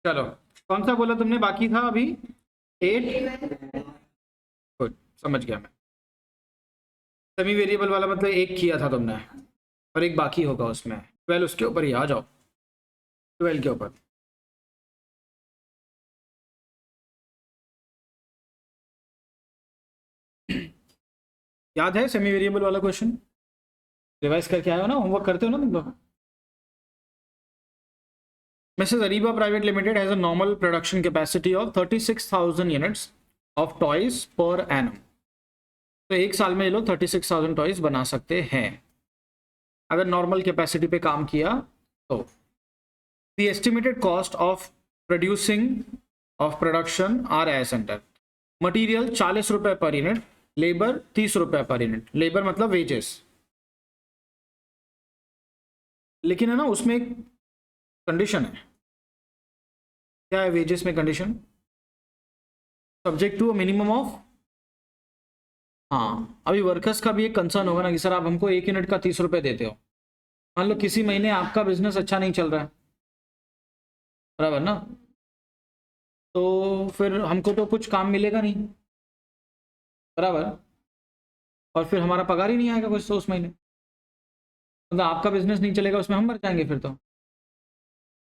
चलो, कौन सा बोला तुमने बाकी था अभी? 8। गुड, समझ गया मैं। सेमी वेरिएबल वाला मतलब एक किया था तुमने और एक बाकी होगा उसमें। 12 उसके ऊपर ही आ जाओ, 12 के ऊपर। याद है सेमी वेरिएबल वाला क्वेश्चन? रिवाइज करके आए हो ना, होमवर्क करते हो ना तुम लोग? Mrs. Ariba Private Limited has a normal production capacity of 36,000 units of toys per annum. तो एक साल में ये लोग 36,000 टॉयज बना सकते हैं अगर नॉर्मल कैपेसिटी पे काम किया तो। The estimated cost of production are as under. Material 40 रुपए पर यूनिट, लेबर 30 रुपए पर यूनिट। लेबर मतलब वेजेस। लेकिन है ना, उसमें एक कंडीशन है। क्या है वेजेस में condition? Subject to minimum of. हाँ, अभी वर्कर्स का भी एक कंसर्न होगा ना कि सर आप हमको 1 यूनिट का 30 रुपए देते हो। मान लो किसी महीने आपका बिजनेस अच्छा नहीं चल रहा है, बराबर ना, तो फिर हमको तो कुछ काम मिलेगा नहीं, बराबर। और फिर हमारा पगार ही नहीं आएगा कुछ तो उस महीने, मतलब आपका बिजनेस नहीं चलेगा, उसमें हम मर जाएंगे फिर तो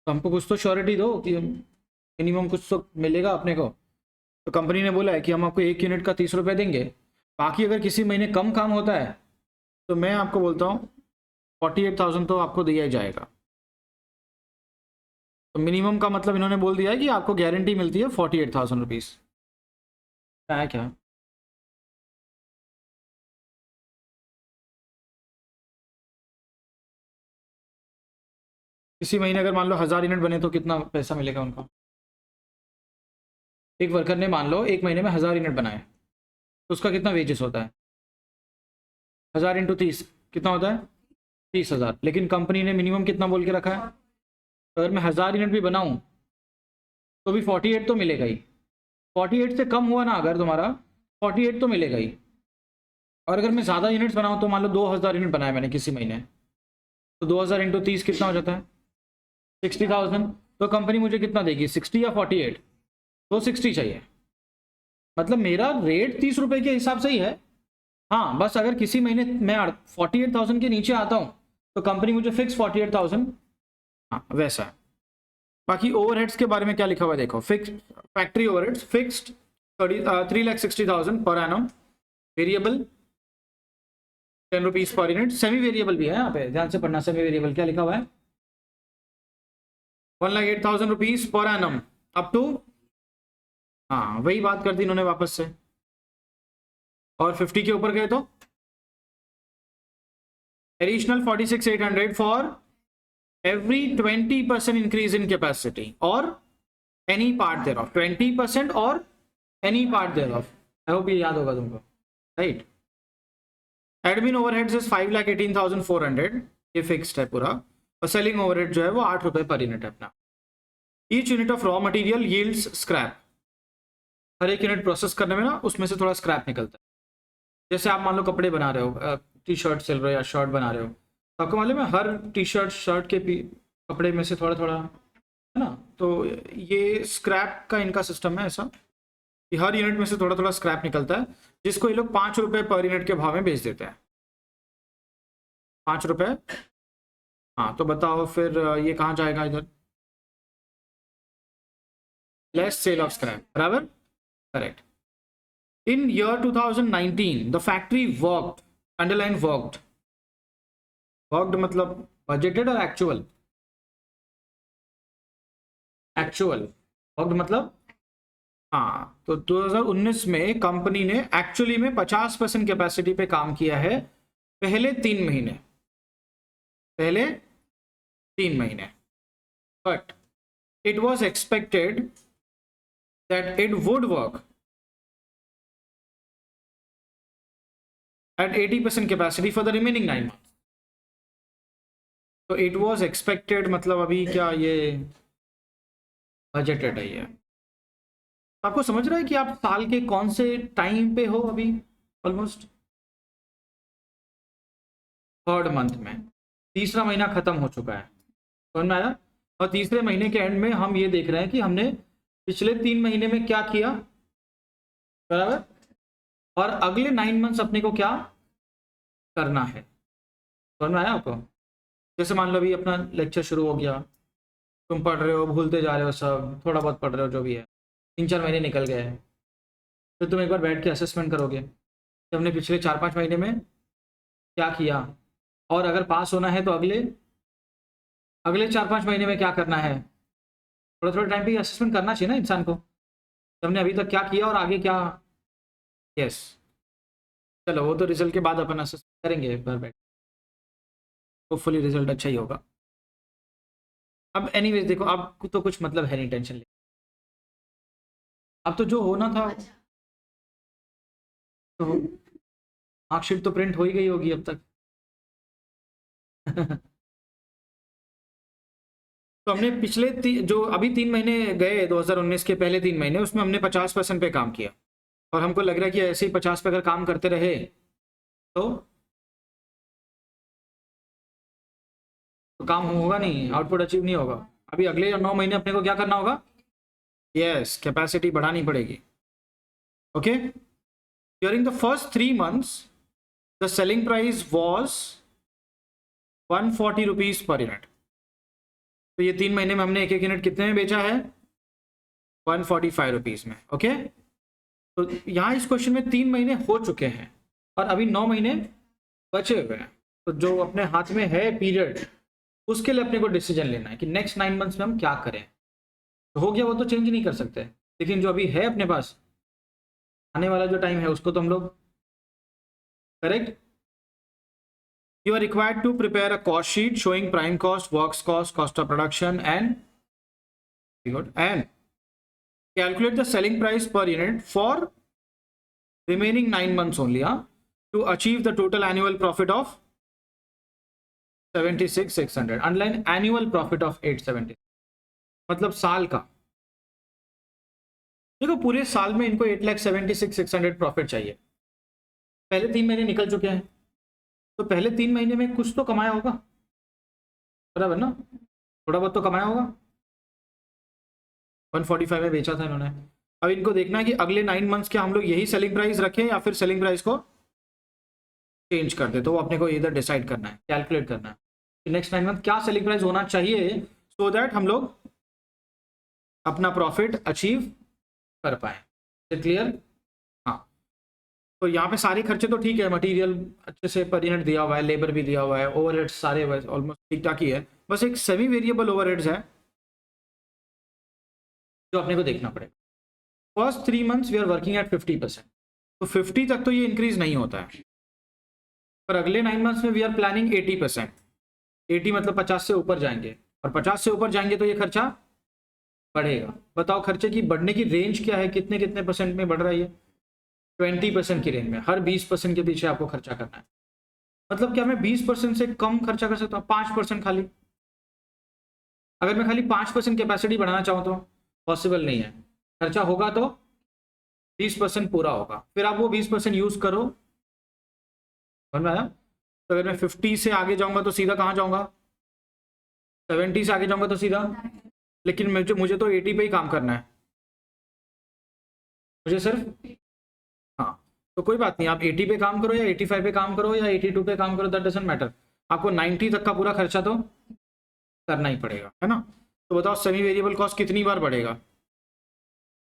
हमको कुछ तो श्योरिटी दो कि मिनिमम कुछ तो मिलेगा अपने को। तो कंपनी ने बोला है कि हम आपको 1 यूनिट का 30 रुपए देंगे, बाकी अगर किसी महीने कम काम होता है तो मैं आपको बोलता हूँ 48,000 तो आपको दिया ही जाएगा। तो मिनिमम का मतलब इन्होंने बोल दिया है कि आपको गारंटी मिलती है 48,000 रुपीज़। क्या है क्या? इसी महीने अगर मान लो 1,000 यूनिट बने तो कितना पैसा मिलेगा उनको? एक वर्कर ने मान लो एक महीने में 1,000 यूनिट बनाए तो उसका कितना वेजेस होता है? 1,000 × 30 कितना होता है? 30,000। लेकिन कंपनी ने मिनिमम कितना बोल के रखा है? अगर मैं 1,000 यूनिट भी बनाऊं तो भी 48 तो मिलेगा ही। 48 से कम हुआ ना अगर तुम्हारा, 48 तो मिलेगा ही। और अगर मैं ज़्यादा यूनिट्स बनाऊं तो मान लो 2,000 यूनिट बनाए मैंने किसी महीने, तो 2,000 × 30 कितना हो जाता है? 60,000। तो कंपनी मुझे कितना देगी, 60 या 48? तो 60 चाहिए। मतलब मेरा रेट 30 रुपए के हिसाब से ही है। हाँ, बस अगर किसी महीने मैं 48,000 के नीचे आता हूँ तो कंपनी मुझे फिक्स 48,000, हाँ वैसा है। बाकी ओवरहेड्स के बारे में क्या लिखा हुआ है देखो। Fix factory overheads fixed 3,60,000 per annum. Variable 10 rupees per unit. Semi variable भी है यहाँ पे, ध्यान से पढ़ना। सेमी वेरिएबल क्या लिखा हुआ है? 1,08,000 rupees per annum up to, हाँ वही बात कर दी इन्होंने वापस से। और 50 के ऊपर गए तो additional 46,800 for every 20% increase in capacity or any part thereof। 20% और any part thereof। I hope ये याद होगा तुमको, राइट। एडमिन ओवरहेड्स इज 5,18,400, ये फिक्स्ड है पूरा। और सेलिंग ओवरहेड जो है वो 8 रुपए पर यूनिट है अपना। Each unit of raw material yields scrap. हर एक यूनिट प्रोसेस करने में ना उसमें से थोड़ा स्क्रैप निकलता है। जैसे आप मान लो कपड़े बना रहे हो, टी शर्ट सिल रहे हो या शर्ट बना रहे हो, तो आपको मालूम है हर टी शर्ट शर्ट के कपड़े में से थोड़ा थोड़ा, है ना। तो ये स्क्रैप का इनका सिस्टम है ऐसा कि हर यूनिट में से थोड़ा थोड़ा स्क्रैप निकलता है, जिसको ये लोग 5 रुपए पर यूनिट के भाव में बेच देते हैं। 5 रुपए। हाँ तो बताओ फिर ये कहाँ जाएगा इधर? लेस सेल ऑफ स्क्रैप, बराबर, correct. In year 2019 the factory worked, underline worked. Worked मतलब बजटेड और एक्चुअल? एक्चुअल। वर्कड मतलब, हाँ तो 2019 में कंपनी ने एक्चुअली में 50% कैपेसिटी पे काम किया है पहले 3 महीने, पहले 3 महीने। But it was expected that it would work at 80% capacity for the remaining 9 months। तो इट वॉज एक्सपेक्टेड मतलब अभी क्या ये बजटेड है ये? आपको समझ रहा है कि आप साल के कौन से टाइम पे हो अभी? ऑलमोस्ट 3rd मंथ में, तीसरा महीना खत्म हो चुका है, समझ में आया? और तीसरे महीने के एंड में हम ये देख रहे हैं कि हमने पिछले 3 महीने में क्या किया, बराबर, और अगले 9 मंथ्स अपने को क्या करना है। समझ में आया आपको? जैसे मान लो अभी अपना लेक्चर शुरू हो गया, तुम पढ़ रहे हो, भूलते जा रहे हो सब, थोड़ा बहुत पढ़ रहे हो जो भी है, 3-4 महीने निकल गए हैं, फिर तुम एक बार बैठ के असेसमेंट करोगे कि हमने पिछले 4-5 महीने में क्या किया, और अगर पास होना है तो अगले अगले 4-5 महीने में क्या करना है। थोड़ा थोड़ा टाइम पे असेसमेंट करना चाहिए ना इंसान को, कि हमने अभी तक क्या किया और आगे क्या। यस, चलो वो तो रिजल्ट के बाद अपन असेसमेंट करेंगे एक बार बैठ, होपफुली रिजल्ट अच्छा ही होगा। अब एनीवेज देखो, अब तो कुछ मतलब है नहीं टेंशन ले, अब तो जो होना था तो मार्कशीट तो प्रिंट हो ही गई होगी अब तक। तो हमने पिछले जो अभी 3 महीने गए 2019 के पहले 3 महीने, उसमें हमने 50% पे काम किया, और हमको लग रहा है कि ऐसे ही 50 पे अगर काम करते रहे तो काम होगा नहीं, आउटपुट अचीव नहीं होगा। अभी अगले 9 महीने अपने को क्या करना होगा, यस, कैपेसिटी बढ़ानी पड़ेगी। Okay, during the first 3 months the selling price was 140 rupees per unit. तो ये 3 महीने में हमने एक एक यूनिट कितने में बेचा है, 145 रुपीज में। ओके, तो यहाँ इस क्वेश्चन में 3 महीने हो चुके हैं और अभी 9 महीने बचे हुए हैं। तो जो अपने हाथ में है पीरियड, उसके लिए अपने को डिसीजन लेना है कि नेक्स्ट 9 मंथ्स में हम क्या करें। तो हो गया वो तो चेंज नहीं कर सकते, लेकिन जो अभी है अपने पास आने वाला जो टाइम है उसको तो हम लोग, correct, you are required to prepare a cost sheet showing prime cost, works cost, cost of production, and very good, and calculate the selling price per unit for remaining 9 months only, to achieve the total annual profit of 76,600. Underline annual profit of 870, मतलब साल का। देखो पूरे साल में इनको 8,76,600 profit चाहिए। पहले 3 महीने निकल चुके हैं, तो पहले 3 महीने में कुछ तो कमाया होगा, बराबर ना, थोड़ा बहुत तो कमाया होगा। 145 में बेचा था इन्होंने। अब इनको देखना है कि अगले 9 मंथ्स के हम लोग यही सेलिंग प्राइस रखें या फिर सेलिंग प्राइस को चेंज कर दे। तो वो अपने को इधर डिसाइड करना है, कैलकुलेट करना है कि नेक्स्ट 9 मंथ क्या सेलिंग प्राइस होना चाहिए, सो दैट हम लोग अपना प्रॉफिट अचीव कर पाए। क्लियर? हाँ, तो यहाँ पे सारे खर्चे तो ठीक है, मटेरियल अच्छे से पर यूनिट दिया हुआ है, लेबर भी दिया हुआ है, ओवरहेड्स सारे ऑलमोस्ट ठीक ठाक ही है, बस एक सेमी वेरिएबल ओवरहेड्स है जो अपने को देखना पड़ेगा। First 3 months we are working at 50%, तो 50 तक तो ये इंक्रीज नहीं होता है, पर अगले 9 मंथ्स में वी आर प्लानिंग 80%। 80 मतलब 50 से ऊपर जाएंगे, और 50 से ऊपर जाएंगे तो ये खर्चा बढ़ेगा। बताओ खर्चे की बढ़ने की रेंज क्या है, कितने कितने परसेंट में बढ़ रहा है ये? 20% की रेंज में। हर 20% के पीछे आपको खर्चा करना है। मतलब क्या मैं 20% से कम खर्चा कर सकता हूँ? 5% खाली। अगर मैं खाली 5% कैपेसिटी बढ़ाना चाहूँ तो पॉसिबल नहीं है। खर्चा होगा तो 20% पूरा होगा, फिर आप वो 20% यूज करो। समझ में आया? तो अगर मैं 50 से आगे जाऊंगा तो सीधा कहाँ जाऊंगा? 70 से आगे जाऊंगा तो सीधा, लेकिन मुझे तो 80 पे ही काम करना है, मुझे सिर्फ, हाँ, तो कोई बात नहीं, आप 80 पे काम करो या 85 पे काम करो या 82 पे काम करो, दैट डजंट मैटर। आपको 90 तक का पूरा खर्चा तो करना ही पड़ेगा, है ना? तो बताओ सेमी वेरिएबल कॉस्ट कितनी बार बढ़ेगा?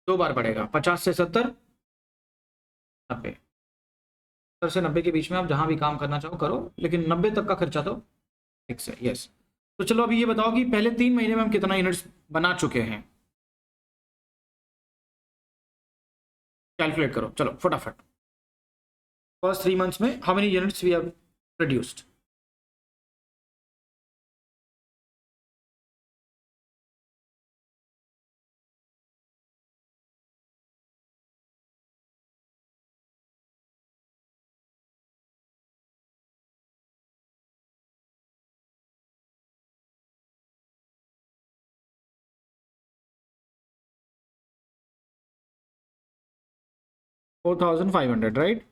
2 बार बढ़ेगा, 50 से 70, 90। 70 से 90 के बीच में आप जहां भी काम करना चाहो करो, लेकिन 90 तक का खर्चा तो फिक्स है। यस, तो चलो अभी ये बताओ कि पहले 3 महीने में हम कितना यूनिट्स बना चुके हैं, कैलकुलेट करो चलो फटाफट। फर्स्ट 3 मंथ्स में how many units we have produced? $4,500, right?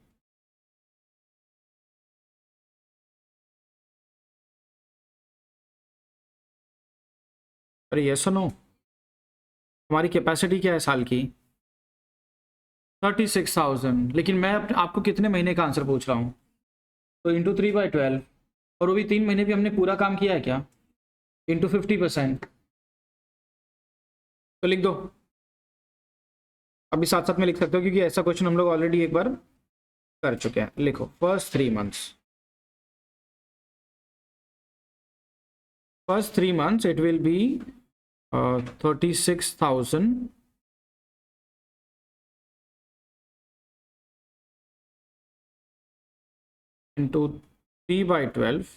अरे ये सुनो, हमारी कैपेसिटी क्या है साल की? 36,000। लेकिन मैं आपको कितने महीने का आंसर पूछ रहा हूँ? तो इंटू 3/12, और वो भी 3 महीने भी हमने पूरा काम किया है क्या? इंटू 50%, तो लिख दो। अभी साथ साथ में लिख सकते हो क्योंकि ऐसा क्वेश्चन हम लोग ऑलरेडी एक बार कर चुके हैं। लिखो first 3 months, first 3 months it will be 36,000 into 3/12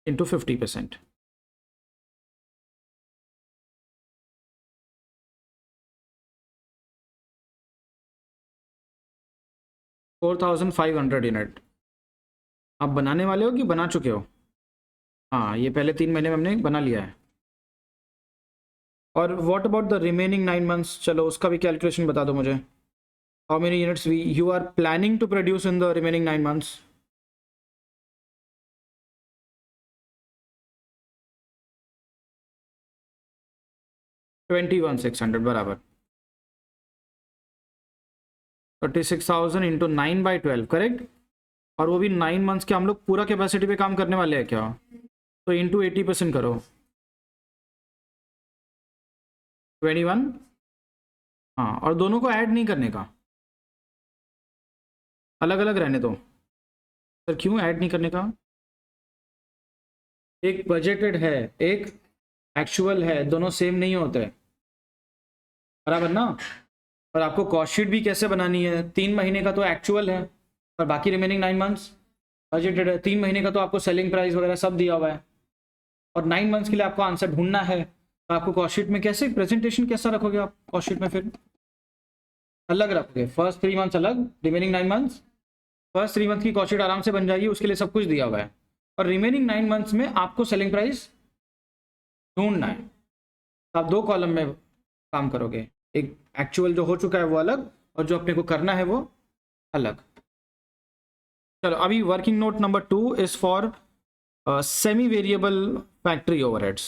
into 50%। 4,500 unit. आप बनाने वाले हो कि बना चुके हो? हाँ, ये पहले 3 महीने में हमने बना लिया है। और what about the remaining 9 months? चलो उसका भी कैलकुलेशन बता दो मुझे। How many units you are planning to produce in the remaining 9 months? 21,600 बराबर। 36,000 इंटू 9/12, करेक्ट। और वो भी 9 मंथ्स के हम लोग पूरा कैपेसिटी पे काम करने वाले हैं क्या? तो इंटू 80% करो, 21। हाँ, और दोनों को ऐड नहीं करने का, अलग अलग रहने दो। सर क्यों ऐड नहीं करने का? एक बजटेड है, एक एक्चुअल है, दोनों सेम नहीं होते, बराबर ना? और आपको कॉस्ट शीट भी कैसे बनानी है? 3 महीने का तो एक्चुअल है और बाकी रिमेनिंग 9 मंथ्स बजटेड है। 3 महीने का तो आपको सेलिंग प्राइस वगैरह सब दिया हुआ है, और 9 मंथ्स के लिए आपको आंसर ढूंढना है। तो आपको कॉस्ट शीट में कैसे प्रेजेंटेशन कैसा रखोगे आप? कॉस्ट शीट में फिर अलग रखोगे, फर्स्ट 3 मंथ्स अलग, रिमेनिंग 9 मंथ्स। फर्स्ट 3 मंथ की कॉस्ट शीट आराम से बन जाएगी, उसके लिए सब कुछ दिया हुआ है। और रिमेनिंग 9 मंथ्स में आपको सेलिंग प्राइस ढूंढना है। तो आप 2 कॉलम में काम करोगे, एक एक्चुअल जो हो चुका है वो अलग, और जो अपने को करना है वो अलग। चलो अभी working note number 2 is for semi variable factory overheads.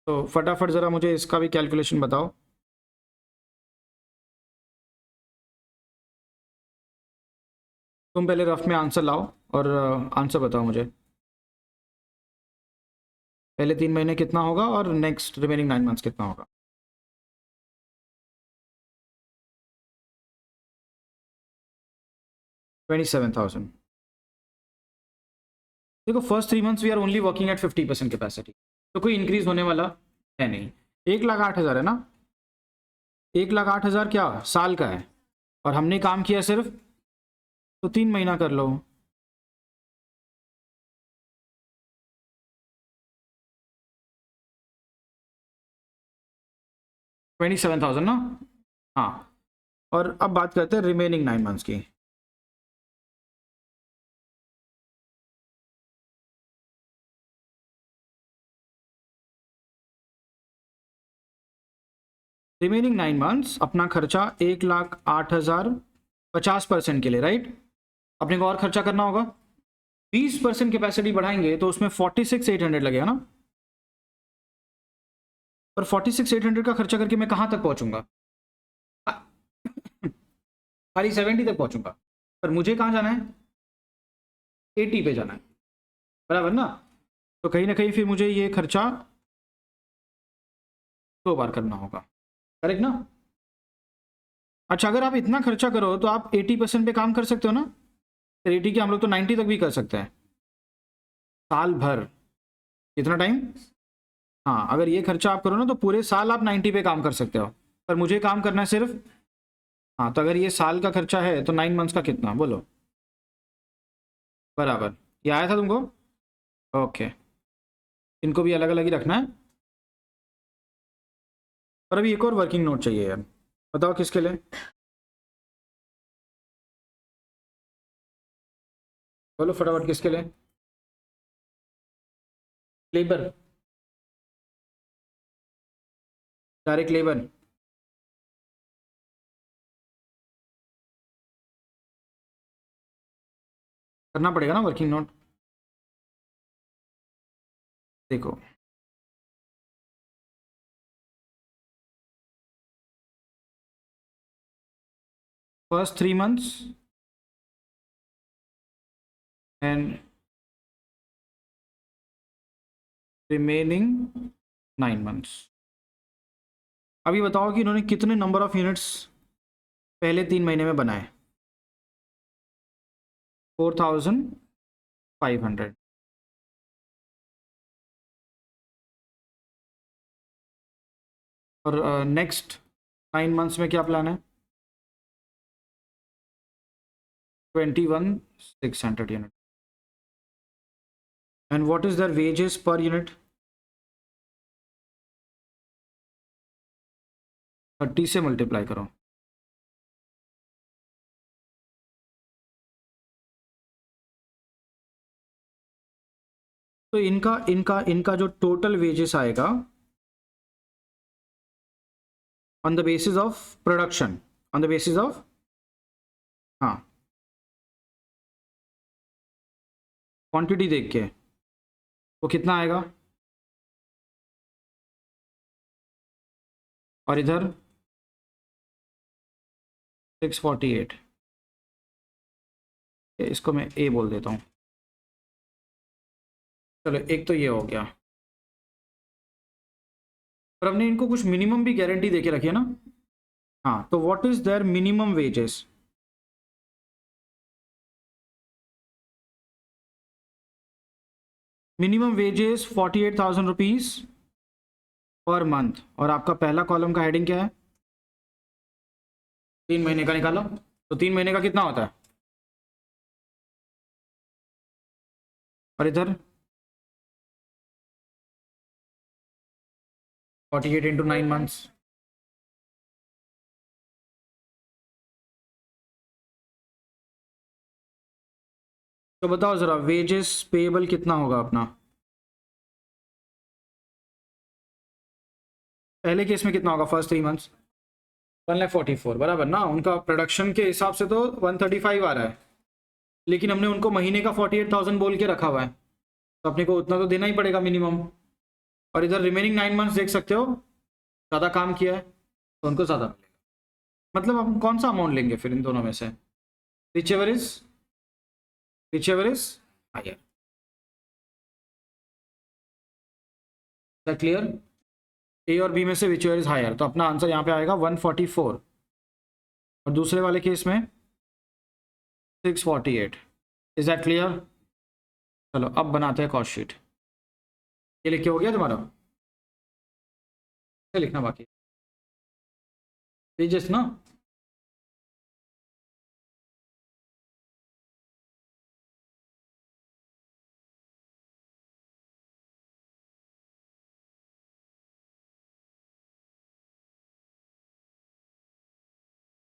तो फटाफट ज़रा मुझे इसका भी कैलकुलेशन बताओ। तुम पहले रफ में आंसर लाओ और आंसर बताओ मुझे। पहले 3 महीने कितना होगा और नेक्स्ट रिमेनिंग 9 मंथ्स कितना होगा? 27,000। देखो first 3 months we are only working at 50% capacity, तो कोई इंक्रीज होने वाला है नहीं। 1,08,000 है ना? 1,08,000 क्या साल का है, और हमने काम किया सिर्फ, तो 3 महीना कर लो। $27,000 ना? हाँ, और अब बात करते हैं रिमेनिंग 9 मंथ्स की। रिमेनिंग 9 मंथ्स अपना खर्चा 1,08,000 50% के लिए, राइट? अपने को और खर्चा करना होगा, 20% कैपेसिटी बढ़ाएंगे तो उसमें 46,800 लगेगा ना? पर 46,800 का खर्चा करके मैं कहाँ तक पहुंचूंगा? खाली 70 तक पहुंचूंगा, पर मुझे कहाँ जाना है? 80 पे जाना है, बराबर ना? तो कहीं ना कहीं फिर मुझे ये खर्चा 2 बार करना होगा, करेक्ट ना? अच्छा, अगर आप इतना खर्चा करो तो आप 80% पे काम कर सकते हो ना? फिर 80 के हम लोग तो 90 तक भी कर सकते हैं, साल भर। कितना टाइम? हाँ, अगर ये खर्चा आप करो ना तो पूरे साल आप 90 पे काम कर सकते हो, पर मुझे काम करना है सिर्फ। हाँ, तो अगर ये साल का खर्चा है तो 9 मंथ्स का कितना बोलो? बराबर। ये आया था तुमको? ओके, इनको भी अलग अलग ही रखना है। पर अभी एक और वर्किंग नोट चाहिए यार, बताओ किसके लिए? बोलो फटाफट किसके लिए? Labour, direct labour. करना पड़ेगा ना वर्किंग नोट। देखो first 3 months and remaining 9 months। अभी बताओ कि इन्होंने कितने नंबर ऑफ यूनिट्स पहले 3 महीने में बनाए। 4500। और नेक्स्ट 9 months में क्या प्लान है? 21,600 unit. And what is their wages per unit? 30 से मल्टीप्लाई करो। तो इनका इनका इनका जो टोटल वेजेस आएगा on the basis of production, on the basis of, हाँ, क्वांटिटी देख के वो कितना आएगा? और इधर 648। इसको मैं ए बोल देता हूँ। चलो एक तो ये हो गया। पर हमने इनको कुछ मिनिमम भी गारंटी देके रखी है ना। हाँ, तो what is their minimum wages? Minimum wages 48,000 rupees per month. और आपका पहला कॉलम का हेडिंग क्या है? 3 महीने का निकालो। तो 3 महीने का कितना होता है? और इधर 48 इंटू 9 months। तो बताओ जरा वेजेस पेएबल कितना होगा अपना? पहले केस में कितना होगा फर्स्ट 3 months? 1,44,000 बराबर ना। उनका प्रोडक्शन के हिसाब से तो 135 आ रहा है, लेकिन हमने उनको महीने का 48,000 बोल के रखा हुआ है, तो अपने को उतना तो देना ही पड़ेगा मिनिमम। और इधर रिमेनिंग 9 months देख सकते हो, ज़्यादा काम किया है तो उनको ज़्यादा मिलेगा। मतलब हम कौन सा अमाउंट लेंगे फिर इन दोनों में से? Whichever is higher. Clear? A और बी में से विच एवर इज हायर, तो अपना आंसर यहाँ पे आएगा 144। और दूसरे वाले केस में 648। Is that clear? चलो अब बनाते हैं कॉस्ट शीट। ये लिख के हो गया तुम्हारा? ये लिखना बाकी पेजेस ना।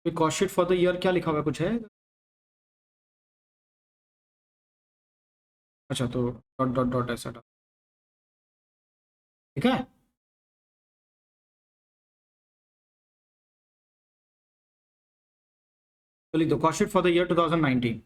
Cost sheet for the year क्या लिखा हुआ है, कुछ है? अच्छा, तो डॉट डॉट डॉट ऐसा ठीक है। तो लिख दो cost sheet for the year 2019।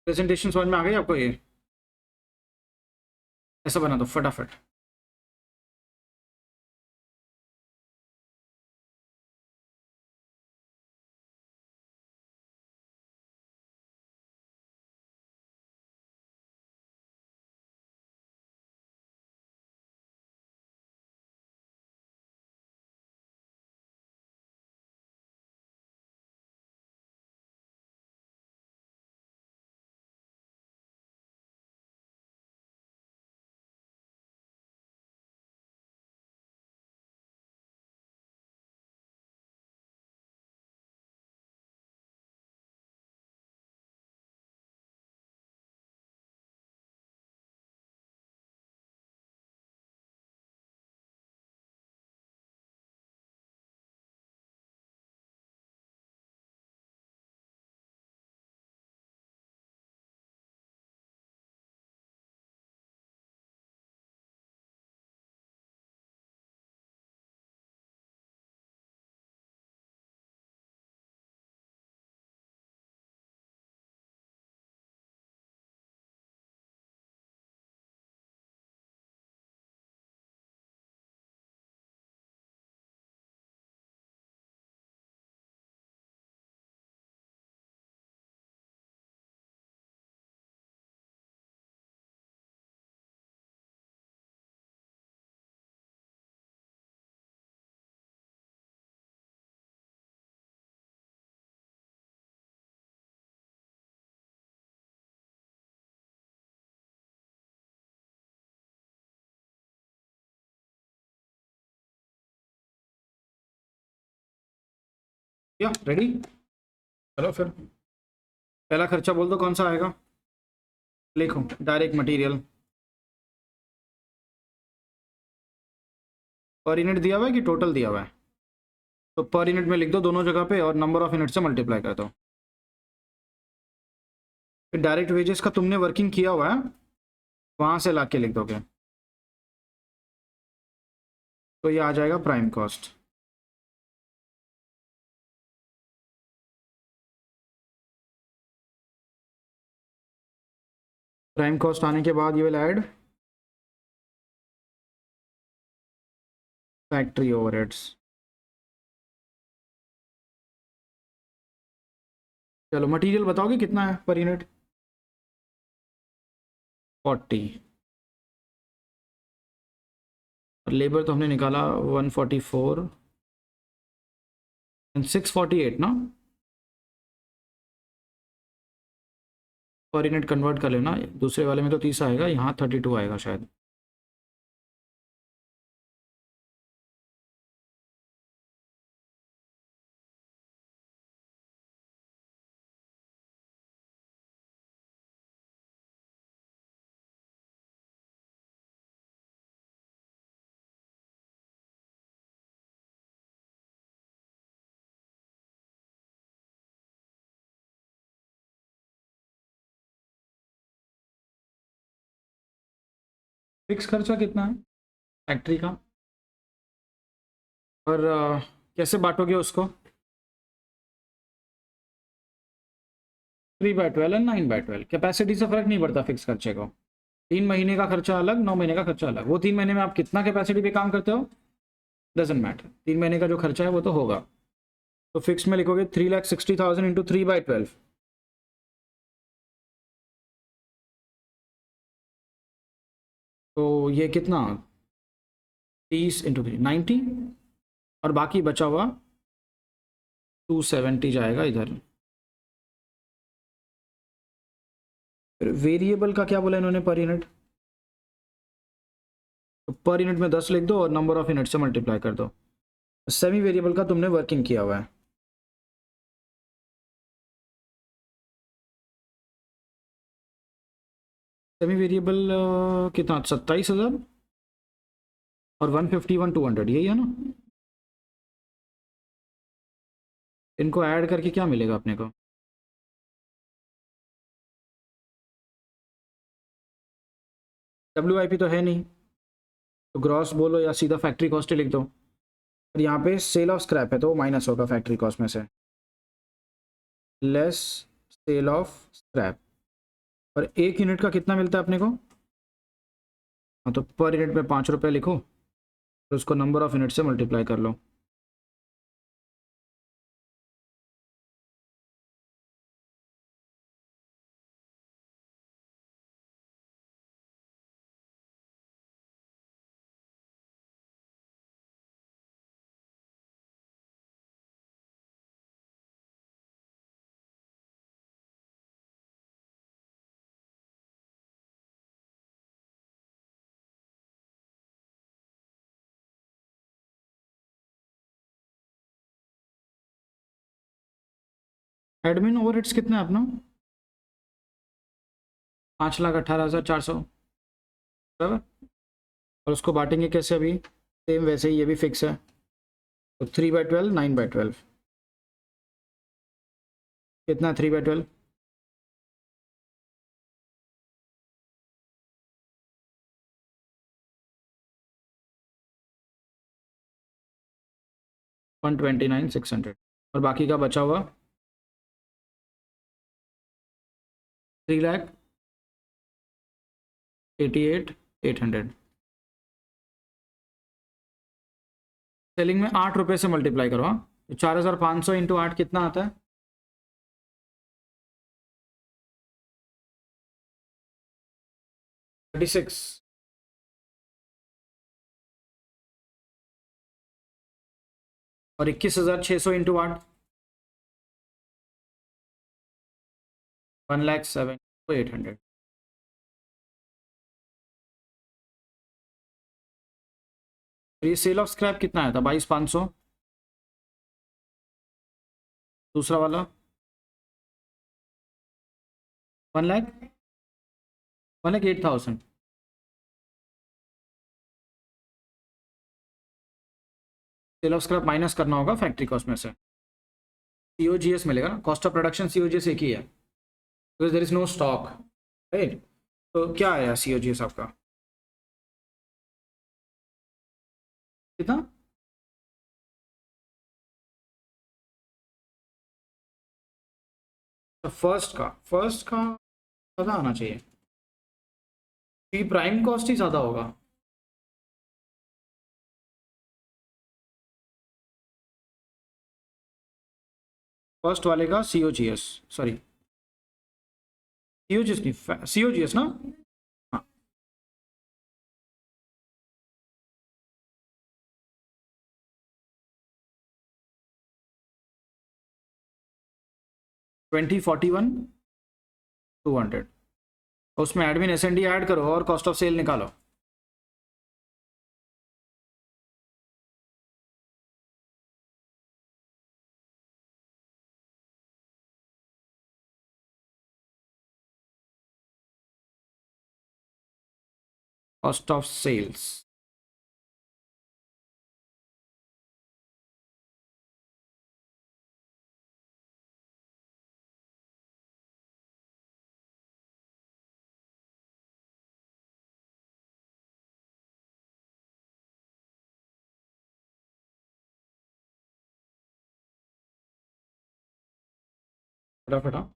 Presentation समझ में आ गई आपको? ये ऐसा बना दो फटाफट। या रेडी? चलो फिर पहला खर्चा बोल दो, कौन सा आएगा? लिखो डायरेक्ट मटेरियल। पर यूनिट दिया हुआ है कि टोटल दिया हुआ है? तो पर यूनिट में लिख दो दोनों जगह पे और नंबर ऑफ यूनिट से मल्टीप्लाई कर दो। फिर डायरेक्ट वेजेस का तुमने वर्किंग किया हुआ है, वहां से ला के लिख दोगे तो ये आ जाएगा प्राइम कॉस्ट। प्राइम कॉस्ट आने के बाद ये विल ऐड फैक्ट्री ओवरहेड्स। चलो मटेरियल बताओगे कितना है पर यूनिट? 40। और लेबर तो हमने निकाला 144 एंड 648 ना। पर यूनिट कन्वर्ट कर लेना, दूसरे वाले में तो 30 आएगा, यहाँ 32 आएगा शायद। फिक्स खर्चा कितना है फैक्ट्री का? और कैसे बांटोगे उसको? 3/12 एंड 9/12। कैपेसिटी से फर्क नहीं पड़ता फिक्स खर्चे को। 3 महीने का खर्चा अलग, 9 महीने का खर्चा अलग। वो 3 महीने में आप कितना कैपेसिटी पे काम करते हो डजेंट मैटर, 3 महीने का जो खर्चा है वो तो होगा। तो फिक्स में लिखोगे 3,60,000 इंटू 3/12। तो ये कितना, 30 इंटू 3 90, और बाकी बचा हुआ 270 जाएगा इधर। फिर वेरिएबल का क्या बोला इन्होंने पर यूनिट? तो पर यूनिट में 10 लिख दो और नंबर ऑफ यूनिट से मल्टीप्लाई कर दो। सेमी वेरिएबल का तुमने वर्किंग किया हुआ है। सेमी वेरिएबल कितना, 27,000 और 151 200, यही है ना? इनको ऐड करके क्या मिलेगा अपने को? WIP तो है नहीं, तो ग्रॉस बोलो या सीधा फैक्ट्री कॉस्ट लिख दो। और यहाँ पे सेल ऑफ स्क्रैप है तो वो माइनस होगा फैक्ट्री कॉस्ट में से, लेस सेल ऑफ स्क्रैप। और 1 यूनिट का कितना मिलता है अपने को? हाँ, तो पर यूनिट में 5 रुपये लिखो, तो उसको नंबर ऑफ यूनिट से मल्टीप्लाई कर लो। एडमिन ओवरहेड्स कितना है अपना? 5,18,400, बराबर। और उसको बांटेंगे कैसे? अभी सेम वैसे ही, ये भी फिक्स है, तो 3/12, 9/12। कितना है 3/12? 129,600। और बाकी का बचा हुआ 3,88,800। सेलिंग में 8 रुपये से मल्टीप्लाई करो। हाँ, तो 4,500 इंटू 8 कितना आता है? 36। और 21,600 इंटू 8, 1,07,800। ये सेल ऑफ स्क्रैप कितना आया था? 22,500। दूसरा वाला 1,00,000, 1,08,000। सेल ऑफ स्क्रैप माइनस करना होगा फैक्ट्री कॉस्ट में से, सीओजीएस मिलेगा ना, कॉस्ट ऑफ प्रोडक्शन सीओजीएस एक ही है, because there is no stock, right. तो क्या आया सीओजीएस आपका? कितना? तो फर्स्ट का ज़्यादा आना चाहिए, पी प्राइम कॉस्ट ही ज़्यादा होगा। फर्स्ट वाले का सीओजीएस, सॉरी सीओजीएस नहीं, सीओजीएस ना। हाँ, 2041,200। उसमें एडमिन एसएनडी ऐड करो और कॉस्ट ऑफ सेल निकालो। कॉस्ट ऑफ सेल्स, फटाफट। हाँ,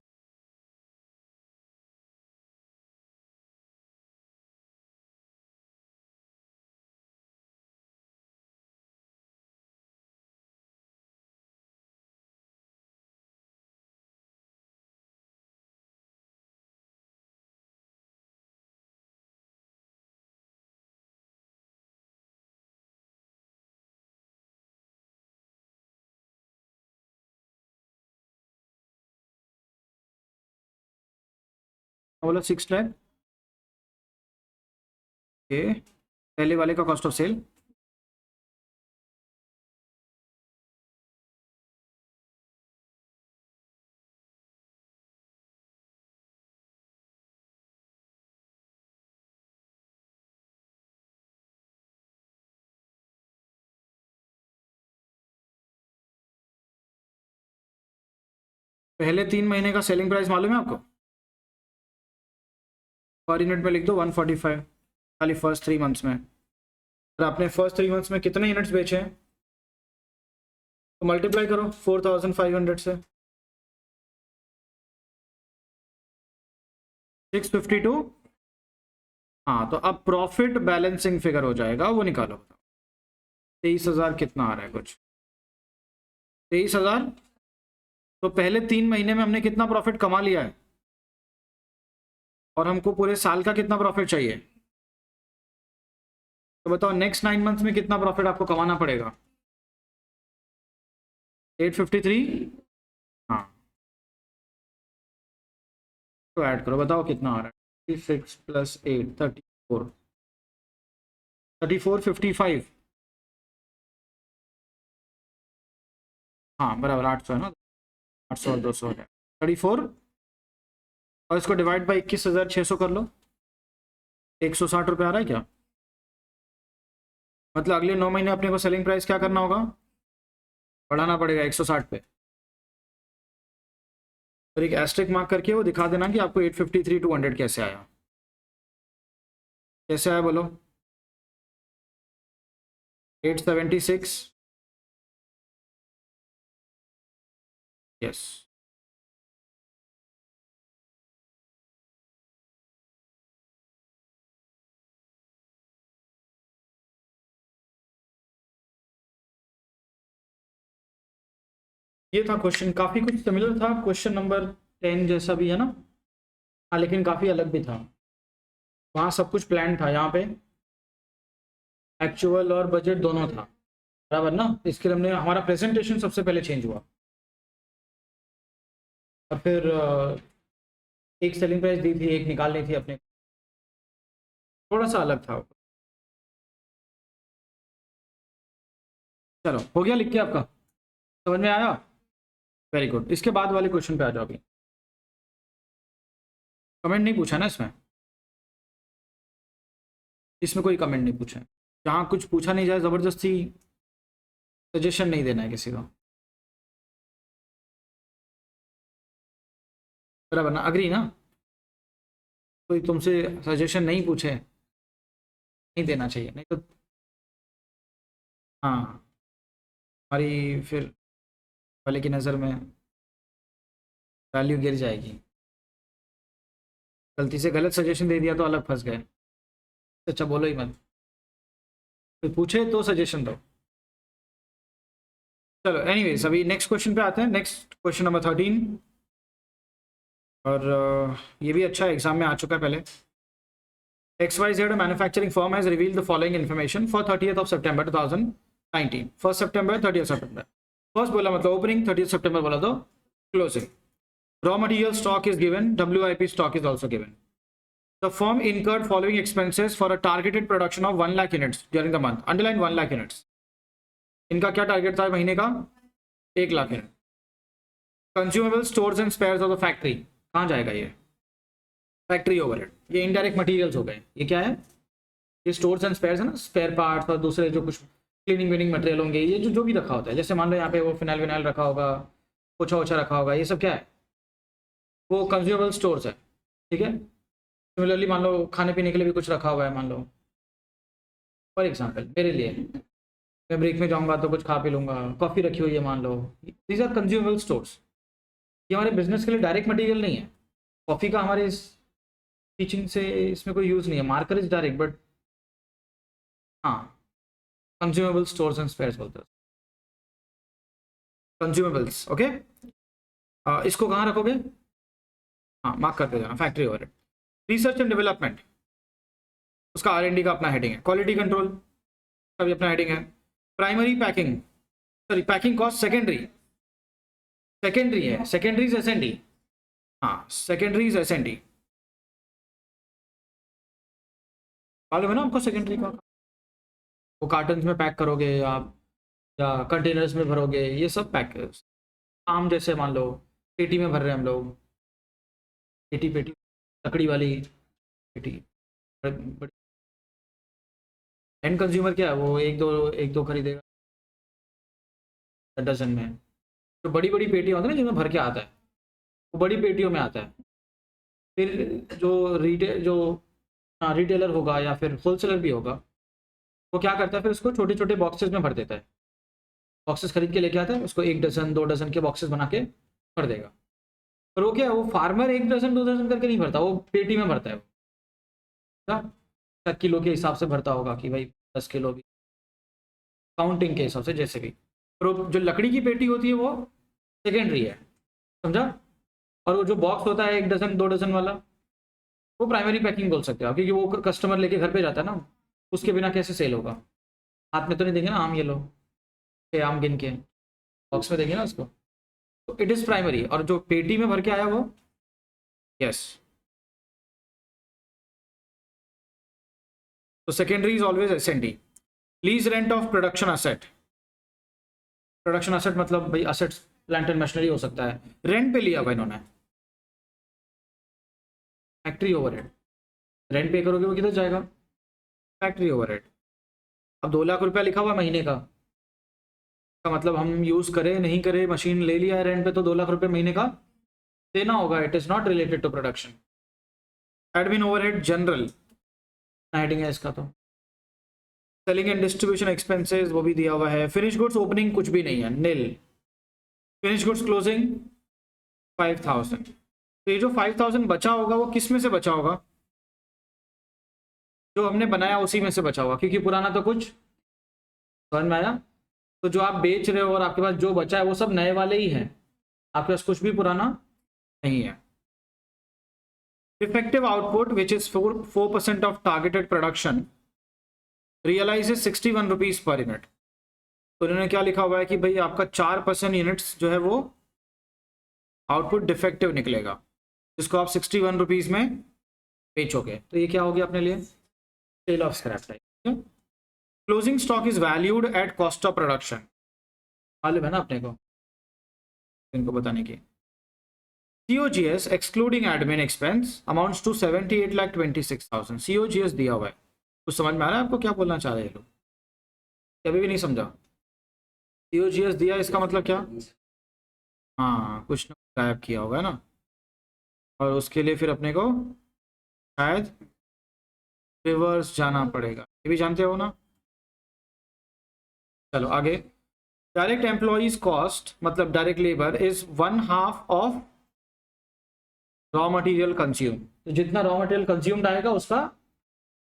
बोला 6 लाख। ओके, पहले वाले का कॉस्ट ऑफ सेल पहले 3 महीने का सेलिंग प्राइस मालूम है आपको? पर यूनिट में लिख दो 145, खाली फर्स्ट 3 मंथ्स में। और आपने फर्स्ट 3 मंथ्स में कितने यूनिट्स बेचे हैं, तो मल्टीप्लाई करो 4,500 से। 652। हाँ तो अब प्रॉफिट बैलेंसिंग फिगर हो जाएगा, वो निकालो। 23,000 कितना आ रहा है कुछ, 23,000। तो पहले 3 महीने में हमने कितना प्रॉफिट कमा लिया है, और हमको पूरे साल का कितना प्रॉफिट चाहिए, तो बताओ नेक्स्ट 9 मंथ्स में कितना प्रॉफिट आपको कमाना पड़ेगा। 853। हाँ तो ऐड करो, बताओ कितना आ रहा है। 6 + 8 34, 3455। हाँ बराबर 800 है ना, 800 और 200 है 34। और इसको डिवाइड बाई 21,600 कर लो, 160 रुपये आ रहा है क्या। मतलब अगले 9 महीने अपने को सेलिंग प्राइस क्या करना होगा, बढ़ाना पड़ेगा 160 पे। और एक एस्ट्रिक मार्क करके वो दिखा देना कि आपको 853 200 कैसे आया, कैसे आया बोलो। 876। यस। ये था क्वेश्चन, काफ़ी कुछ सिमिलर था क्वेश्चन नंबर 10 जैसा भी है ना। हाँ लेकिन काफ़ी अलग भी था, वहाँ सब कुछ प्लान था, यहाँ पे एक्चुअल और बजट दोनों था, बराबर ना। इसके लिए हमने हमारा प्रेजेंटेशन सबसे पहले चेंज हुआ, और फिर एक सेलिंग प्राइस दी थी, एक निकालनी थी अपने, थोड़ा सा अलग था। चलो हो गया लिख के आपका, समझ में आया, वेरी गुड। इसके बाद वाले क्वेश्चन पे आ जाओ अभी। कमेंट नहीं पूछा ना इसमें, इसमें कोई कमेंट नहीं पूछा है। जहाँ कुछ पूछा नहीं जाए ज़बरदस्ती सजेशन नहीं देना है किसी को, बराबर ना, अग्री ना। कोई तुमसे सजेशन नहीं पूछे, नहीं देना चाहिए, नहीं तो हाँ हमारी फिर वाले की नज़र में वैल्यू गिर जाएगी। गलती से गलत सजेशन दे दिया तो अलग फंस गए। अच्छा बोलो ही मत, कोई पूछे तो सजेशन दो। चलो एनीवेज अभी नेक्स्ट क्वेश्चन पे आते हैं, नेक्स्ट क्वेश्चन नंबर 13। और ये भी अच्छा एग्जाम में आ चुका है पहले। XYZ manufacturing firm has revealed the following information for 30th of September 2019. 1st September 30th September, first बोला मतलब ओपनिंग, 30th September बोला तो closing. Raw material stock is given, WIP stock is also given. The firm incurred following expenses for a targeted production of 1 lakh units during the month. Underline 1 lakh units. इनका क्या target था महीने का, 1 lakh unit. Consumable stores and spheres of the factory, कहाँ जाएगा ये, factory overhead. ये indirect materials हो गए, ये क्या है, ये स्टोर्स एंड स्पेयर्स है ना, स्पेयर पार्ट्स और दूसरे जो कुछ क्लीनिंग विनिंग मटेरियल होंगे, ये जो भी रखा होता है, जैसे मान लो यहाँ पे वो फिनाइल विनाइल रखा होगा, पोछा ओछा रखा होगा, ये सब क्या है, वो कंज्यूमेबल स्टोर्स है, ठीक है। सिमिलरली मान लो खाने पीने के लिए भी कुछ रखा हुआ है, मान लो फॉर एग्जाम्पल मेरे लिए, मैं ब्रेक में जाऊँगा तो कुछ खा पी लूँगा, कॉफ़ी रखी हुई है मान लो, दीज आर कंज्यूमेबल स्टोर्स। ये हमारे बिजनेस के लिए डायरेक्ट मटेरियल नहीं है, कॉफ़ी का हमारे इस टीचिंग से इसमें कोई यूज़ नहीं है, मार्कर इज डायरेक्ट, बट हाँ कंज्यूमेबल स्टोर्स एंड स्पेयर्स बोलते हैं, कंज्यूमेबल्स। ओके इसको कहाँ रखोगे, हाँ मार्क करते जाना, factory overhead. Research and development, उसका R&D का अपना हेडिंग है। क्वालिटी कंट्रोल का भी अपना हेडिंग है। Primary packing, sorry packing cost secondary, secondary है, सेकेंडरी इज S&D, हाँ सेकेंडरी इज S&D, मालूम है ना आपको सेकेंडरी का, वो कार्टन्स में पैक करोगे आप या कंटेनर्स में भरोगे, ये सब पैक आम जैसे मान लो पेटी में भर रहे हैं हम लोग, पेटी पेटी लकड़ी वाली पेटी, एंड कंज्यूमर क्या है, वो एक दो खरीदेगा डजन में। जो बड़ी बड़ी पेटियाँ होती है ना जिनमें भर के आता है, वो बड़ी पेटियों में आता है। फिर जो रिटेलर होगा या फिर होलसेलर भी होगा, वो क्या करता है फिर उसको छोटे छोटे बॉक्सेस में भर देता है, बॉक्सेस खरीद के लेके आता है, उसको 1 डजन 2 डजन के बॉक्सेस बना के भर देगा। पर वो क्या है, वो फार्मर 1 डजन 2 डजन करके नहीं भरता, वो पेटी में भरता है वो। किलो के हिसाब से भरता होगा कि भाई 10 किलो भी, काउंटिंग के हिसाब से जैसे भी। पर वो जो लकड़ी की पेटी होती है वो सेकेंडरी है, समझा। और वो जो बॉक्स होता है 1 डजन 2 डजन वाला, वो प्राइमरी पैकिंग बोल सकते हो आप, क्योंकि वो कस्टमर लेके घर पे जाता है ना, उसके बिना कैसे सेल होगा। हाथ में तो नहीं देंगे ना आम, ये लो 6 आम गिन के, बॉक्स में देंगे ना उसको। तो इट इज़ प्राइमरी। और जो पेटी में भर के आया वो, यस। तो secondary is always S and D. Lease rent of production asset. Production asset मतलब भाई असेट्स, प्लांट एंड मशीनरी हो सकता है, रेंट पे लिया हुआ इन्होंने। फैक्ट्री ओवरहेड, रेंट पे करोगे वो किधर जाएगा, फैक्ट्री ओवरहेड। अब 2 लाख रुपया लिखा हुआ महीने का मतलब हम यूज़ करें नहीं करें, मशीन ले लिया है रेंट पे, तो 2 लाख रुपये महीने का देना होगा। It is not related to production. Admin overhead general heading है इसका। तो सेलिंग एंड डिस्ट्रीब्यूशन एक्सपेंसेस वो भी दिया हुआ है। फिनिश गुड्स ओपनिंग कुछ भी नहीं है, नील। Finish goods closing 5000। तो ये जो 5000 बचा होगा वो किस में से बचा होगा, जो हमने बनाया उसी में से बचा होगा, क्योंकि पुराना तो कुछ समझ में आया। तो जो आप बेच रहे हो और आपके पास जो बचा है वो सब नए वाले ही हैं, आपके पास कुछ भी पुराना नहीं है। Effective output which is 4% of targeted production realises 61 rupees per unit. तो इन्होंने क्या लिखा हुआ है कि भाई आपका 4% यूनिट्स जो है वो आउटपुट डिफेक्टिव निकलेगा, जिसको आप 61 रुपीज में बेचोगे। तो ये क्या हो गया अपने लिए, sale of scrap type. Closing stock is valued at cost of production, मालूम है ना अपने को, इनको बताने की। COGS excluding admin expense amounts to 78,26,000। COGS दिया हुआ है, कुछ समझ में आ रहा है आपको क्या बोलना चाह रहे हैं लोग, कभी भी नहीं समझा। COGS दिया, इसका मतलब क्या, हाँ कुछ ना गायब किया होगा ना, और उसके लिए फिर अपने को शायद रिवर्स जाना पड़ेगा, ये भी जानते हो ना। चलो आगे। डायरेक्ट एम्प्लॉइज कॉस्ट मतलब direct labour is 1/2 of raw material consume. तो जितना रॉ मटेरियल कंज्यूम्ड आएगा उसका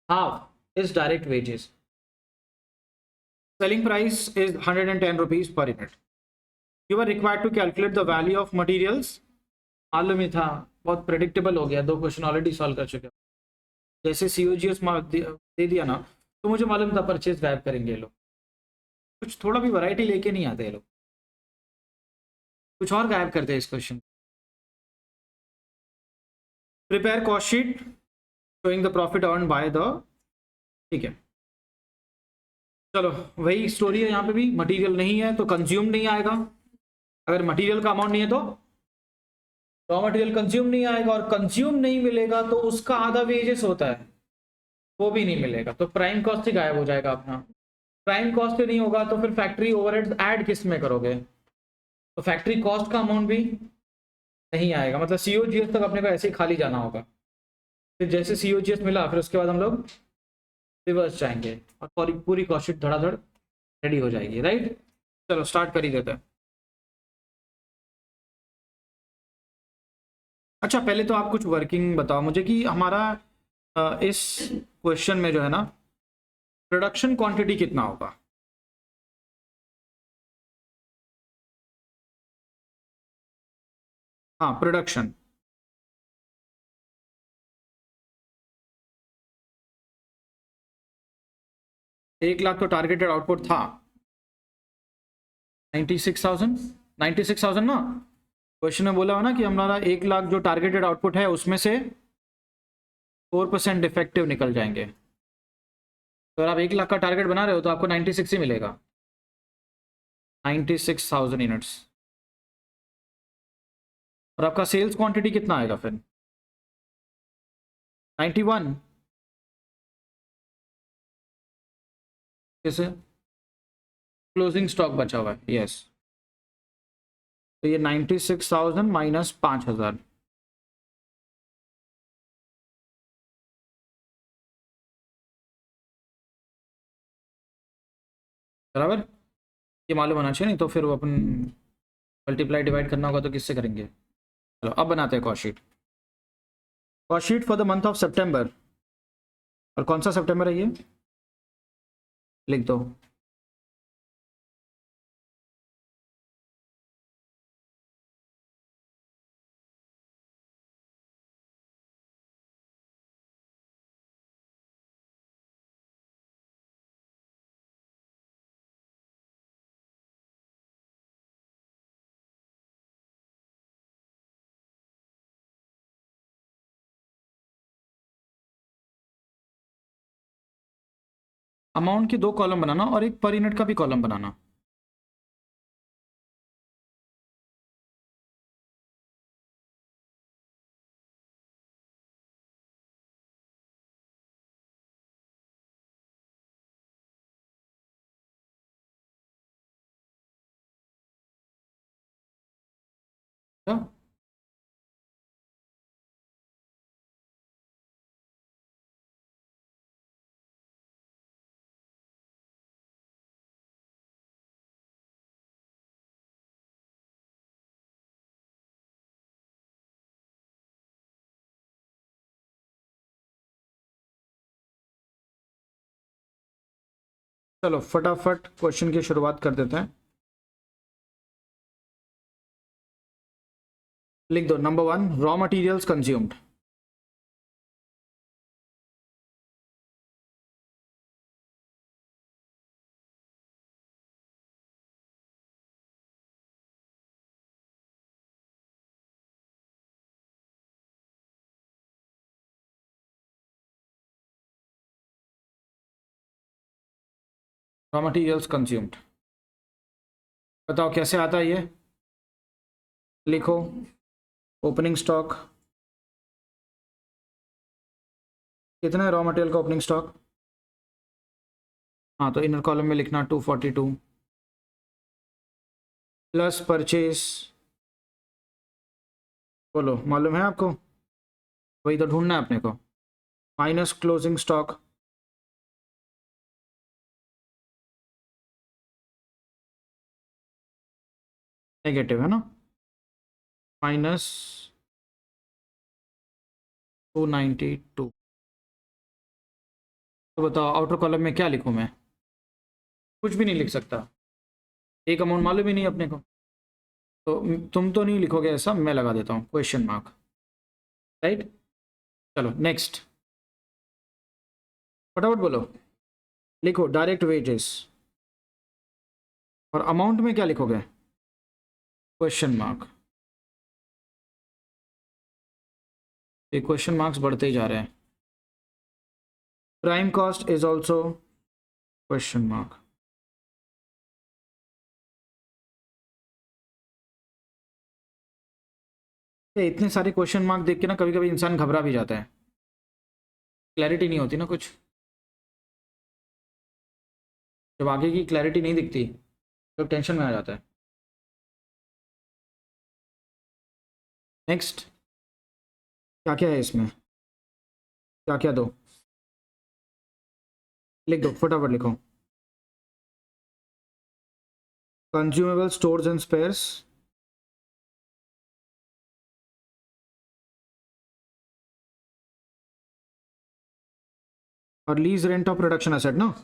half is direct wages. Selling price is 110 rupees per unit. You are required to calculate the value of materials. मालूम ही था, बहुत predictable हो गया, 2 क्वेश्चन ऑलरेडी सॉल्व कर चुके हो। जैसे COGS दे दिया ना, तो मुझे मालूम था परचेज गायब करेंगे ये लोग, कुछ थोड़ा भी वैरायटी लेके नहीं आते ये लोग, कुछ और गायब करते हैं इस question. Prepare cost sheet showing the profit earn by the, ठीक है। चलो वही स्टोरी है, यहाँ पे भी मटेरियल नहीं है तो कंज्यूम नहीं आएगा। अगर मटेरियल का अमाउंट नहीं है तो रॉ मटेरियल कंज्यूम नहीं आएगा, और कंज्यूम नहीं मिलेगा तो उसका आधा वेजेस होता है वो भी नहीं मिलेगा, तो प्राइम कॉस्ट ही गायब हो जाएगा अपना। प्राइम कॉस्ट ही नहीं होगा तो फिर फैक्ट्री ओवरहेड्स ऐड किस में करोगे, तो फैक्ट्री कॉस्ट का अमाउंट भी नहीं आएगा, मतलब COGS तक अपने को ऐसे ही खाली जाना होगा। फिर जैसे COGS मिला फिर उसके बाद हम लोग रिवर्स जाएंगे और पूरी पूरी कॉस्ट शीट धड़ाधड़ रेडी हो जाएगी, राइट। चलो स्टार्ट कर ही देते हैं। अच्छा पहले तो आप कुछ वर्किंग बताओ मुझे कि हमारा इस क्वेश्चन में जो है ना प्रोडक्शन क्वांटिटी कितना होगा। हाँ प्रोडक्शन, एक लाख तो टारगेटेड आउटपुट था, 96,000, 96,000 ना। क्वेश्चन में बोला हुआ ना कि हमारा 1 लाख जो टारगेटेड आउटपुट है उसमें से 4% डिफेक्टिव निकल जाएंगे। तो अगर आप 1 लाख का टारगेट बना रहे हो तो आपको 96 ही मिलेगा, 96,000 यूनिट्स। और आपका सेल्स क्वांटिटी कितना आएगा फिर, 91। कैसे, क्लोजिंग स्टॉक बचा हुआ है, यस। तो ये 96,000 माइनस 5,000, बराबर। ये मालूम होना चाहिए, नहीं तो फिर वो अपन मल्टीप्लाई डिवाइड करना होगा तो किससे करेंगे। चलो अब बनाते हैं cost sheet. Cost sheet for the month of September, और कौन सा सितंबर है ये, लिख दो। अमाउंट के 2 कॉलम बनाना और एक पर यूनिट का भी कॉलम बनाना। क्या? चलो फटाफट क्वेश्चन की शुरुआत कर देते हैं। लिख दो number 1 raw materials consumed. Raw materials consumed, बताओ कैसे आता है ये, लिखो। ओपनिंग स्टॉक कितना है, रॉ मटेरियल का ओपनिंग स्टॉक, हाँ तो इनर कॉलम में लिखना 242 प्लस परचेज, बोलो मालूम है आपको, वही तो ढूंढना है अपने को, माइनस क्लोजिंग स्टॉक, नेगेटिव है ना, माइनस 292। तो बताओ आउटर कॉलम में क्या लिखूं मैं, कुछ भी नहीं लिख सकता, एक अमाउंट मालूम ही नहीं अपने को, तो तुम तो नहीं लिखोगे ऐसा, मैं लगा देता हूँ क्वेश्चन मार्क, राइट। चलो नेक्स्ट, फटाफट बोलो, लिखो डायरेक्ट वेजेस, और अमाउंट में क्या लिखोगे, क्वेश्चन मार्क। ये क्वेश्चन मार्क्स बढ़ते ही जा रहे हैं। Prime cost is also question mark. ये इतने सारे क्वेश्चन मार्क देख के ना कभी कभी इंसान घबरा भी जाता है, क्लैरिटी नहीं होती ना कुछ, जब आगे की क्लैरिटी नहीं दिखती तो टेंशन में आ जाता है। नेक्स्ट, क्या क्या है इसमें, क्या क्या दो, लिख दो फटाफट लिखो। कंज्यूमेबल स्टोर्स एंड स्पेयर्स, और lease rent of production asset ना,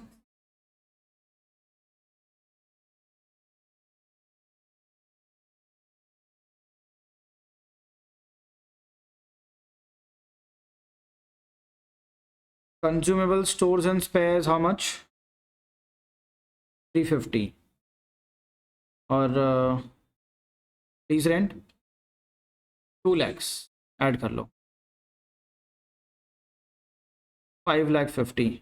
consumable stores and spares how much, 350, और लीज रेंट 2 lakhs, ऐड कर लो 5,50,000।